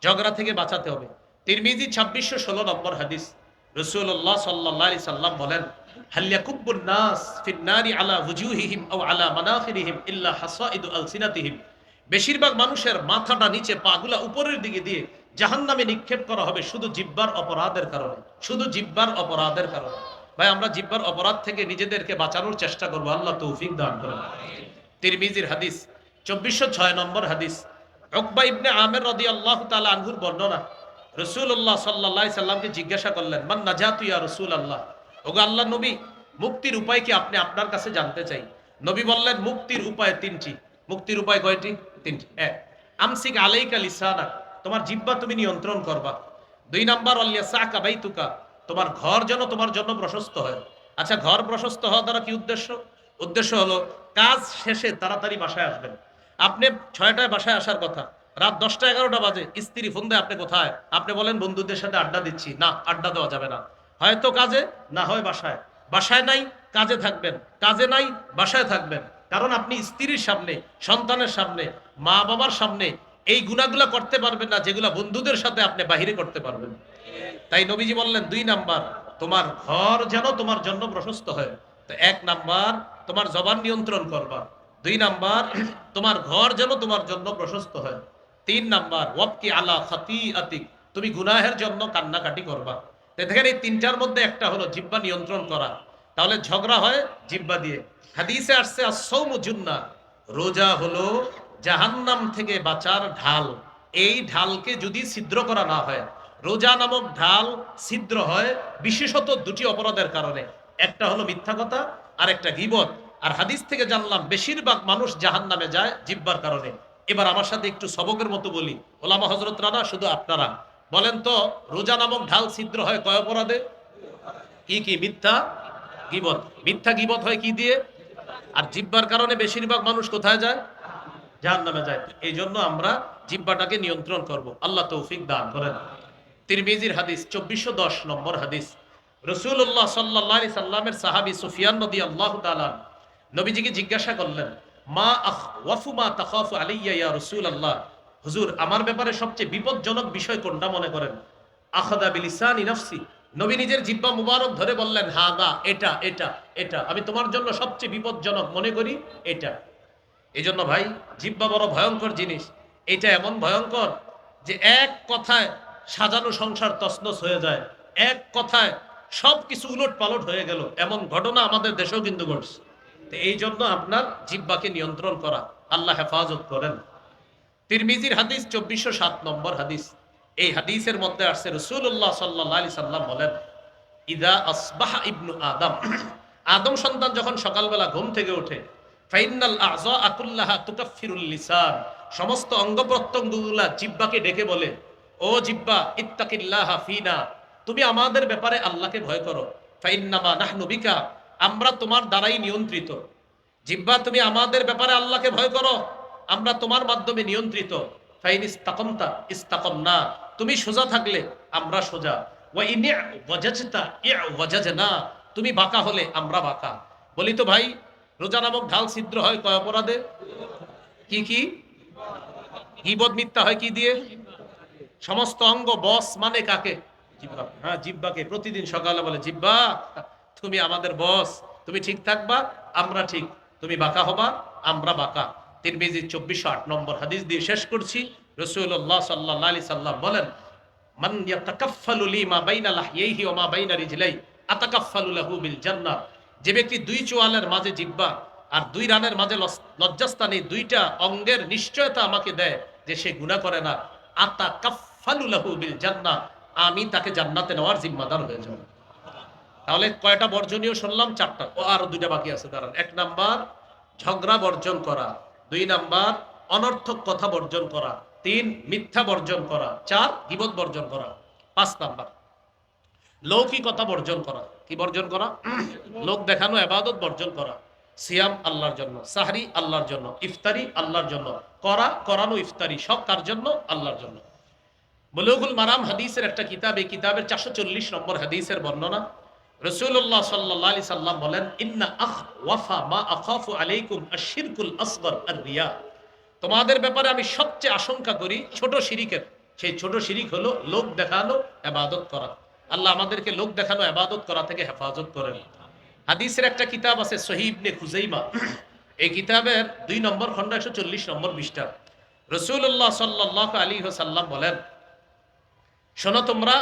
ঝগড়া থেকে বাঁচাতে হবে। তিরমিজি 2616 নম্বর হাদিস, রাসূলুল্লাহ সাল্লাল্লাহু আলাইহি সাল্লাম বলেন, হাল ইয়াকুব্বুন নাস ফিন নারি আলা ওয়ুজুহিহিম আও আলা মানাখিরিহিম ইল্লা হাসাইদু আলসিনাতিহিম। বেশিরভাগ মানুষের মাথাটা নিচে, পাগুলা উপরের দিকে দিয়ে জাহান্নামে নিক্ষেপ করা হবে শুধু জিহ্বার অপরাধের কারণে, শুধু জিহ্বার অপরাধের কারণে। ভাই আমরা জিহ্বার অপরাধ থেকে নিজেদেরকে বাঁচানোর চেষ্টা করব, আল্লাহ তৌফিক দান করেন। তিরমিজির হাদিস 2406 নম্বর হাদিস, উকবা ইবনে আমির রাদিয়াল্লাহু তাআলা আনহুর বর্ণনা, রাসূলুল্লাহ সাল্লাল্লাহু আলাইহি সাল্লামকে জিজ্ঞাসা করলেন, মান নাজাতু ইয়া রাসূলুল্লাহ, ওগো আল্লাহর নবী, মুক্তির উপায় কি আপনি আপনার কাছে জানতে চাই। নবী বললেন, মুক্তির উপায় তিনটি। মুক্তির উপায় কয়টি? তিনটি। এক, আমসিক আলাইকা লিসানাক, তোমার জিহ্বা তুমি নিয়ন্ত্রণ করবা। দুই নাম্বার, আলিয়াসাকা বাইতুকা, তোমার ঘর যেন তোমার জন্য প্রশস্ত হয়। আচ্ছা, ঘর প্রশস্ত হওয়া দ্বারা কি উদ্দেশ্য? উদ্দেশ্য হলো কাজ শেষে তাড়াতাড়ি বাসায় আসবেন। আপনি 6টায় বাসায় আসার কথা, রাত 10টা 11টা বাজে স্ত্রী ফোন দেয়, আপনি কোথায়? আপনি বলেন বন্ধুদের সাথে আড্ডা দিচ্ছি। না, আড্ডা দেওয়া যাবে না, হয়তো কাজে, না হয় বাসায়। বাসায় নাই, কাজে থাকবেন, কাজে নাই, বাসায় থাকবেন। কারণ আপনি স্ত্রীর সামনে, সন্তানের সামনে, মা বাবার সামনে এই গুণাগুলা করতে পারবেন না যেগুলা বন্ধুদের সাথে আপনি বাহিরে করতে পারবেন। তাই নবীজি বললেন, 2 নাম্বার, তোমার ঘর যেন তোমার জন্য প্রশস্ত হয়। তো 1 নাম্বার, তোমার জবান নিয়ন্ত্রণ করবা। 2 নাম্বার, তোমার ঘর যেন তোমার জন্য প্রশস্ত হয়। 3 নাম্বার, ওয়াবকি আলা খাতিআতিক, তুমি গুনাহের জন্য কান্নাকাটি করবা। তো দেখেন এই তিনটার মধ্যে একটা হলো জিহ্বা নিয়ন্ত্রণ করা। তাহলে ঝগড়া হয় জিহ্বা দিয়ে। হাদিসে আসছে আস-সাওমু জুন্নাহ, রোজা হলো জাহান্নাম থেকে বাঁচার ঢাল। এই ঢালকে যদি ছিদ্র করা না হয়, রোজা নামক ঢাল ছিদ্র হয় বিশেষত 2টি অপরাধের কারণে। একটা হলো মিথ্যা কথা, আর একটা গীবত। আর হাদিস থেকে জানলাম বেশিরভাগ মানুষ জাহান্নামে যায় জিহ্বার কারণে। এবার আমার সাথে একটু সবকের মতো বলি, ওলামা হযরতরা না, শুধু আপনারা বলেন তো, রোজা নামক ঢাল ছিদ্র হয় কয় অপরাধে? কি কি? মিথ্যা, গীবত। মিথ্যা গীবত হয় কি দিয়ে? আর জিহ্বার কারণে বেশিরভাগ মানুষ কোথায় যায়? জাহান্নামে যায়। এই জন্য আমরা জিহ্বাটাকে নিয়ন্ত্রণ করব, আল্লাহ তৌফিক দান করেন। তিরমিজির হাদিস 2410 নম্বর হাদিস, রাসূলুল্লাহ সাল্লাল্লাহু আলাইহি সাল্লামের সাহাবী সুফিয়ান রাদিয়াল্লাহু তাআলা নবীজিকে জিজ্ঞাসা করলেন, মা আখওয়াফু মা তাখাফু আলাইয়া ইয়া রাসূলুল্লাহ, হুজুর আমার ব্যাপারে সবচেয়ে বিপজ্জনক বিষয় কোনটা মনে করেন? আখাযা বিলিসানি নাফসি, নবী নিজের জিহ্বা মুবারক ধরে বললেন, হাদা, এটা এটা এটা, আমি তোমার জন্য সবচেয়ে বিপজ্জনক মনে করি এটা। এই জন্য ভাই জিহ্বা বড় ভয়ঙ্কর জিনিস। এটা এমন ভয়ঙ্কর যে এক কথায় সাজানো সংসার তছনছ হয়ে যায়, এক কথায় সবকিছু উলট পালট হয়ে গেল, এমন ঘটনা আমাদের দেশেও কিন্তু ঘটছে। তো এই জন্য আপনার জিহ্বাকে নিয়ন্ত্রণ করা, আল্লাহ হেফাজত করেন। তিরমিজির হাদিস 2407 নম্বর হাদিস, এই হাদিসের মধ্যে আসছে রাসূলুল্লাহ সাল্লাল্লাহু আলাইহি সাল্লাম বলেন, ইদা আসবাহা ইবনু আদম, আদম সন্তান যখন সকালবেলা ঘুম থেকে ওঠে, ফাইনাল আযা কুল্লাহা তুকাফিরুল লিসান, সমস্ত অঙ্গ প্রত্যঙ্গগুলা জিহ্বাকে ডেকে বলে, ও জিহ্বা, ইত্তাকিল্লাহা ফিনা, তুমি আমাদের ব্যাপারে আল্লাহকে ভয় করো। ফাইন্নামা নাহনু বিকা, আমরা তোমার দ্বারাই নিয়ন্ত্রিত। জিহ্বা, তুমি আমাদের ব্যাপারে আল্লাহকে ভয় করো, আমরা তোমার মাধ্যমে নিয়ন্ত্রিত। ফাইন ইস্তাকামতা ইস্তাকামনা, তুমি সোজা থাকলে আমরা সোজা। ওয়া ইন ওয়াজাজতা ওয়াজাজনা, তুমি বাঁকা হলে আমরা বাঁকা। বলি তো ভাই, রোজা নামক ঢাল ছিদ্র হয় কয় অপরাধে? কি কি? গীবত, মিথ্যা হয় কি দিয়ে? সমস্ত অঙ্গ বস মানে কাকে? জিহ্বা। হ্যাঁ, জিহ্বাকে প্রতিদিন সকালে বলে, জিহ্বা তুমি আমাদের বস, তুমি ঠিক থাকবা আমরা ঠিক, তুমি বাঁকা হবা আমরা বাঁকা। তিরমিজি 2408 নম্বর হাদিস দিয়ে শেষ করছি। রাসূলুল্লাহ সাল্লাল্লাহু আলাইহি সাল্লাম বলেন, মান ইয়াতাকাফফালু লি মা বাইনা লাহইহি ওয়া মা বাইনা রিজলাই আতাকাফফালু লাহু বিল জান্নাহ, যে ব্যক্তি 2 চোয়ালের মাঝে জিহ্বা আর 2 রানের মাঝে লজ্জাস্থানে 2টা অঙ্গের নিশ্চয়তা আমাকে দেয় যে সে গুনাহ করে না, আতাকাফফালু লাহু বিল জান্নাহ, আমি তাকে জান্নাতে নেওয়ার জিম্মাদার হয়ে যাব। তাহলে কয়টা বর্জনীয় শুনলাম? 4টা। ও আরো 2টা বাকি আছে, দাঁড়ান। 1 নাম্বার ঝগড়া বর্জন করা, 2 নাম্বার অনর্থক কথা বর্জন করা, 3 মিথ্যা বর্জন করা, 4 গীবত বর্জন করা, 5 নাম্বার লৌকিকতা বর্জন করা। কি বর্জন করা? লোক দেখানো ইবাদত বর্জন করা। সিয়াম আল্লাহর জন্য, সাহরি আল্লাহর জন্য, ইফতারি আল্লাহর জন্য, করানো ইফতারি সব কার জন্য? আল্লাহর জন্য। বুলুগুল মারাম হাদিসের একটা কিতাব, এই কিতাবের 440 নম্বর হাদিসের বর্ণনা। রাসূলুল্লাহ সাল্লাল্লাহু আলাইহি সাল্লাম বলেন, ইন্না আখওয়াফা মা আখাফু আলাইকুম আশ-শিরকুল আসগর আর-রিয়া। তোমাদের ব্যাপারে আমি সবচেয়ে আশঙ্কা করি ছোট শিরিকের। সেই ছোট শিরিক হলো লোক দেখানো ইবাদত করা। আল্লাহ আমাদেরকে লোক দেখানো ইবাদত করা থেকে হেফাজত করেন। হাদিসের একটা কিতাব আছে সহিহ ইবনে খুজাইমা, এই কিতাবের 2 নম্বর খণ্ড 140 নম্বর পৃষ্ঠা। রাসূলুল্লাহ সাল্লাল্লাহু আলাইহি ওয়াসাল্লাম বলেন, শোনো তোমরা,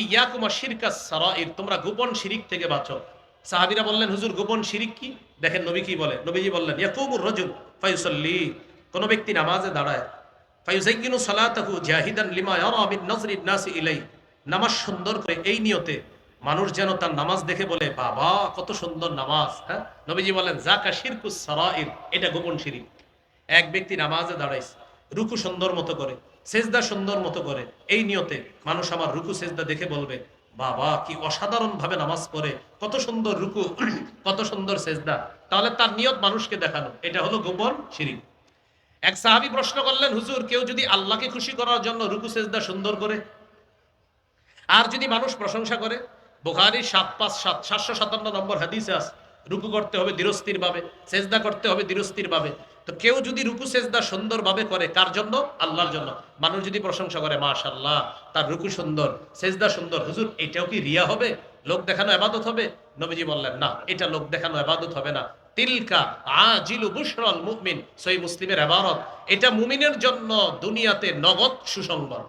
ইয়াকুম আশ-শিরকাস সারাইর, তোমরা গোপন শিরিক থেকে বাঁচো। সাহাবীরা বললেন, হুজুর গোপন শিরিক কি? দেখেন নবী কি বলে। নবীজি বললেন, ইয়াকুমুর রাজুল ফায়ুসাল্লি, কোন ব্যক্তি নামাজে দাঁড়ায়, ফায়ুযায়্যিনু সালাতাহু জাহিদান লিমা ইয়ারা মিন নাজরিন নাসি ইলাই, নামাজ সুন্দর করে এই নিয়তে মানুষ যেন তার নামাজ দেখে বলে, বাবা কত সুন্দর নামাজ। হ্যাঁ, নবীজি বলেন, যাকা শিরকুস সারাইর, এটা গোপন শিরিক। এক ব্যক্তি নামাজে দাঁড়াইছে, রুকু সুন্দর মতো করে, সেজদা সুন্দর মতো করে, এই নিয়তে মানুষ আমার রুকু সেজদা দেখে বলবে, বাবা কি অসাধারণ ভাবে নামাজ পড়ে, কত সুন্দর রুকু কত সুন্দর সেজদা। তাহলে তার নিয়ত মানুষকে দেখানো, এটা হলো গোপন শিরিক। এক সাহাবী প্রশ্ন করলেন, হুজুর কেউ যদি আল্লাহকে খুশি করার জন্য রুকু সেজদা সুন্দর করে, আর যদি মানুষ প্রশংসা করে, বুখারীর 757 নম্বর হাদিসে আছে, রুকু করতে হবে ধীরস্থির ভাবে, সেজদা করতে হবে ধীরস্থির ভাবে। তো কেউ যদি রুকু সেজদা সুন্দর ভাবে করে, কার জন্য? আল্লাহর জন্য। মানুষ যদি প্রশংসা করে, মাশাআল্লাহ তার রুকু সুন্দর, সেজদা সুন্দর, হুজুর এটাও কি রিয়া হবে, লোক দেখানো ইবাদত হবে? নবীজি বললেন, না, এটা লোক দেখানো ইবাদত হবে না। তিলকা আজিলু বুশরাল মুমিন, সহিহ মুসলিমের ইবারত, এটা মুমিনের জন্য দুনিয়াতে নগদ সুসংবাদ।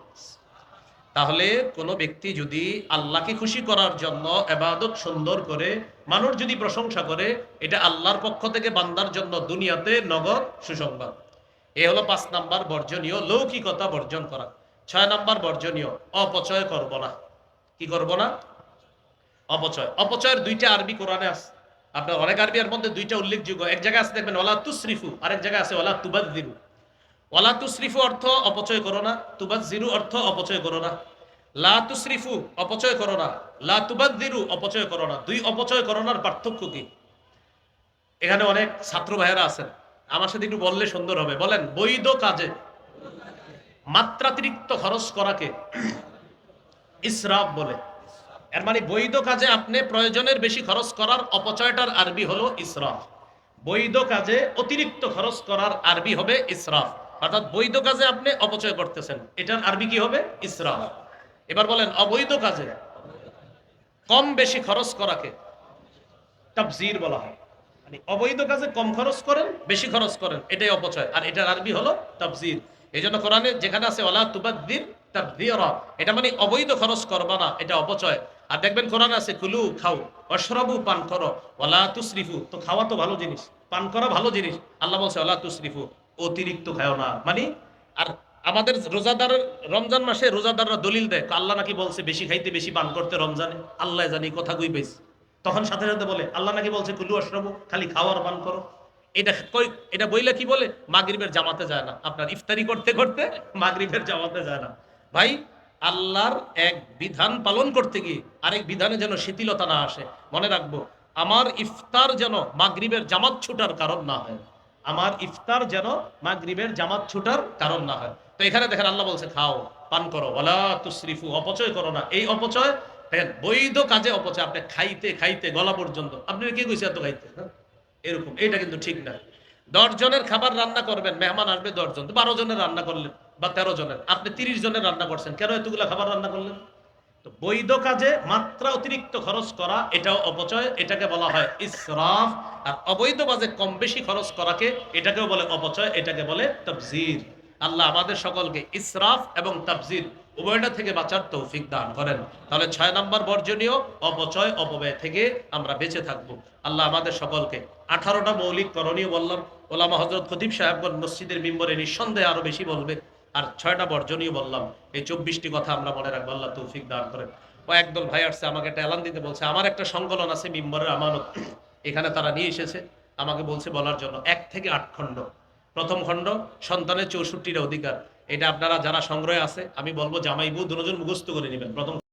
তাহলে কোনো ব্যক্তি যদি আল্লাহকে খুশি করার জন্য ইবাদত সুন্দর করে, মানুষ যদি প্রশংসা করে, এটা আল্লাহর পক্ষ থেকে বান্দার জন্য দুনিয়াতে নগদ সুসংবাদ। এ হলো 5 নাম্বার বর্জনীয়, লৌকিকতা বর্জন করা। 6 নাম্বার বর্জনীয়, অপচয় করব না। কি করব না? অপচয়। অপচয়ের 2টা আরবি কোরআনে আছে। আপনার অনেক আরবির মধ্যে 2টা উল্লেখযোগ্য। এক জায়গায় আছে দেখবেন ওয়ালা তুসরিফু, আরেক জায়গায় আছে ওয়ালা তুবাযযিরু। ওয়ালা তুসরিফু অর্থ অপচয় করো না, তুবাযযিরু অর্থ অপচয় করো না। লা তুসরিফু অপচয় করো না, লা তুবাযযিরু অপচয় করো না। 2 অপচয় করোনার পার্থক্য কি? এখানে অনেক ছাত্র ভাইয়েরা আছেন, আমার সাথে একটু বললে সুন্দর হবে। বলেন, বৈধ কাজে মাত্রাতিরিক্ত খরচ করাকে ইসরাফ বলে। এর মানে বৈধ কাজে আপনি প্রয়োজনের বেশি খরচ করার অপচয়টার আরবি হলো ইসরাফ। বৈধ কাজে অতিরিক্ত খরচ করার আরবি হবে ইসরাফ। অর্থাৎ বৈধ কাজে আপনি অপচয় করতেছেন, এটার আরবি কি হবে? ইসরাফ। এবার বলেন, অবৈধ কাজে কম বেশি খরচ করাকে তাবযির বলা হয়। মানে অবৈধ কাজে কম খরচ করেন, বেশি খরচ করেন, এটাই অপচয়, আর এটার আরবি হলো তাবযির। এইজন্য কোরআনে যেখানে আছে ওয়ালা তুবাযযির তাবযিরা, এটা মানে অবৈধ খরচ করবা না, এটা অপচয়। আর দেখবেন কোরআনে আছে কুলু, খাও, ওয়াশরাবু, পান করো, ওয়ালা তুসরিফু, তো খাওয়া তো ভালো জিনিস, পান করা ভালো জিনিস, আল্লাহ বলছে ওয়ালা তুসরিফু, অতিরিক্ত খাও না। মানে আর আমাদের রোজাদার, রমজান মাসে রোজাদাররা দলিল দেয়, আল্লাহ নাকি বলছে বেশি খাইতে বেশি পান করতে রমজানে, আল্লাহ জানি কথা কই বেশ, তখন সাথে সাথে বলে আল্লাহ নাকি বলছে কুলু ওয়াশরাবু, খালি খাওয়ার পান করো। এটা কই, এটা বইলে কি বলে? মাগরিবের জামাতে যায় না, আপনার ইফতারি করতে করতে মাগরিবের জামাতে যায় না। ভাই, আল্লাহর এক বিধান পালন করতে গিয়ে আরেক বিধানে যেন শিথিলতা না আসে। মনে রাখবো, আমার ইফতার যেন মাগরিবের জামাত ছুটার কারণ না হয়। আমার ইফতার যেন মাগরিবের জামাত ছুটার কারণ না হয়। তো এখানে দেখেন আল্লাহ বলছে খাও, পান করো, ওয়ালা তুসরিফু, অপচয় করো না। এই অপচয় দেখেন, বৈধ কাজে অপচয়, আপনি খাইতে খাইতে গলা পর্যন্ত, আপনি কে কইছে এত খাইতে, হ্যাঁ? এরকম, এটা কিন্তু ঠিক না। 10 জনের খাবার রান্না করবেন, মেহমান আসবে 10 জন, তো 12 জনের রান্না করলেন, বা 13 জনের, আপনি 30 জনের রান্না করছেন, কেন এতগুলা খাবার রান্না করলেন? তো বৈধ কাজে মাত্রা অতিরিক্ত খরচ করা, এটাও অপচয়, এটাকে বলা হয় ইসরাফ। আর অবৈধ কাজে কম বেশি খরচ করাকে, এটাকেও বলে অপচয়, এটাকে বলে তাবযির। আল্লাহ আমাদের সকলকে ইসরাফ এবং তাবযির উভয়টা থেকে বাঁচার তৌফিক দান করেন। তাহলে 6 নাম্বার বর্জনীয়, অপচয় অপব্যয় থেকে আমরা বেঁচে থাকবো। আল্লাহ আমাদের সকলকে 18টা মৌলিক করণীয় বললাম, ওলামা হযরত খতিব সাহেবগণ মসজিদের মিম্বরে নিঃসন্দেহে আরো বেশি বলবে। আর 6টা বর্জনীয় বললাম, এই 24টি কথা আমরা মনে রাখবো। আল্লাহ তৌফিক দান করেন। ও একদল ভাই আসছে, আমাকে একটা এলান দিতে বলছে, আমার একটা সংকলন আছে মিম্বরের আমানত, এখানে তারা নিয়ে এসেছে, আমাকে বলছে বলার জন্য। 1 থেকে 8 খণ্ড। প্রথম খণ্ড, সন্তানের 64টা অধিকার। এটা আপনারা যারা সংগ্রহে আছে, আমি বলবো জামাই বউ দুজন মুখস্থ করে নেবেন। প্রথম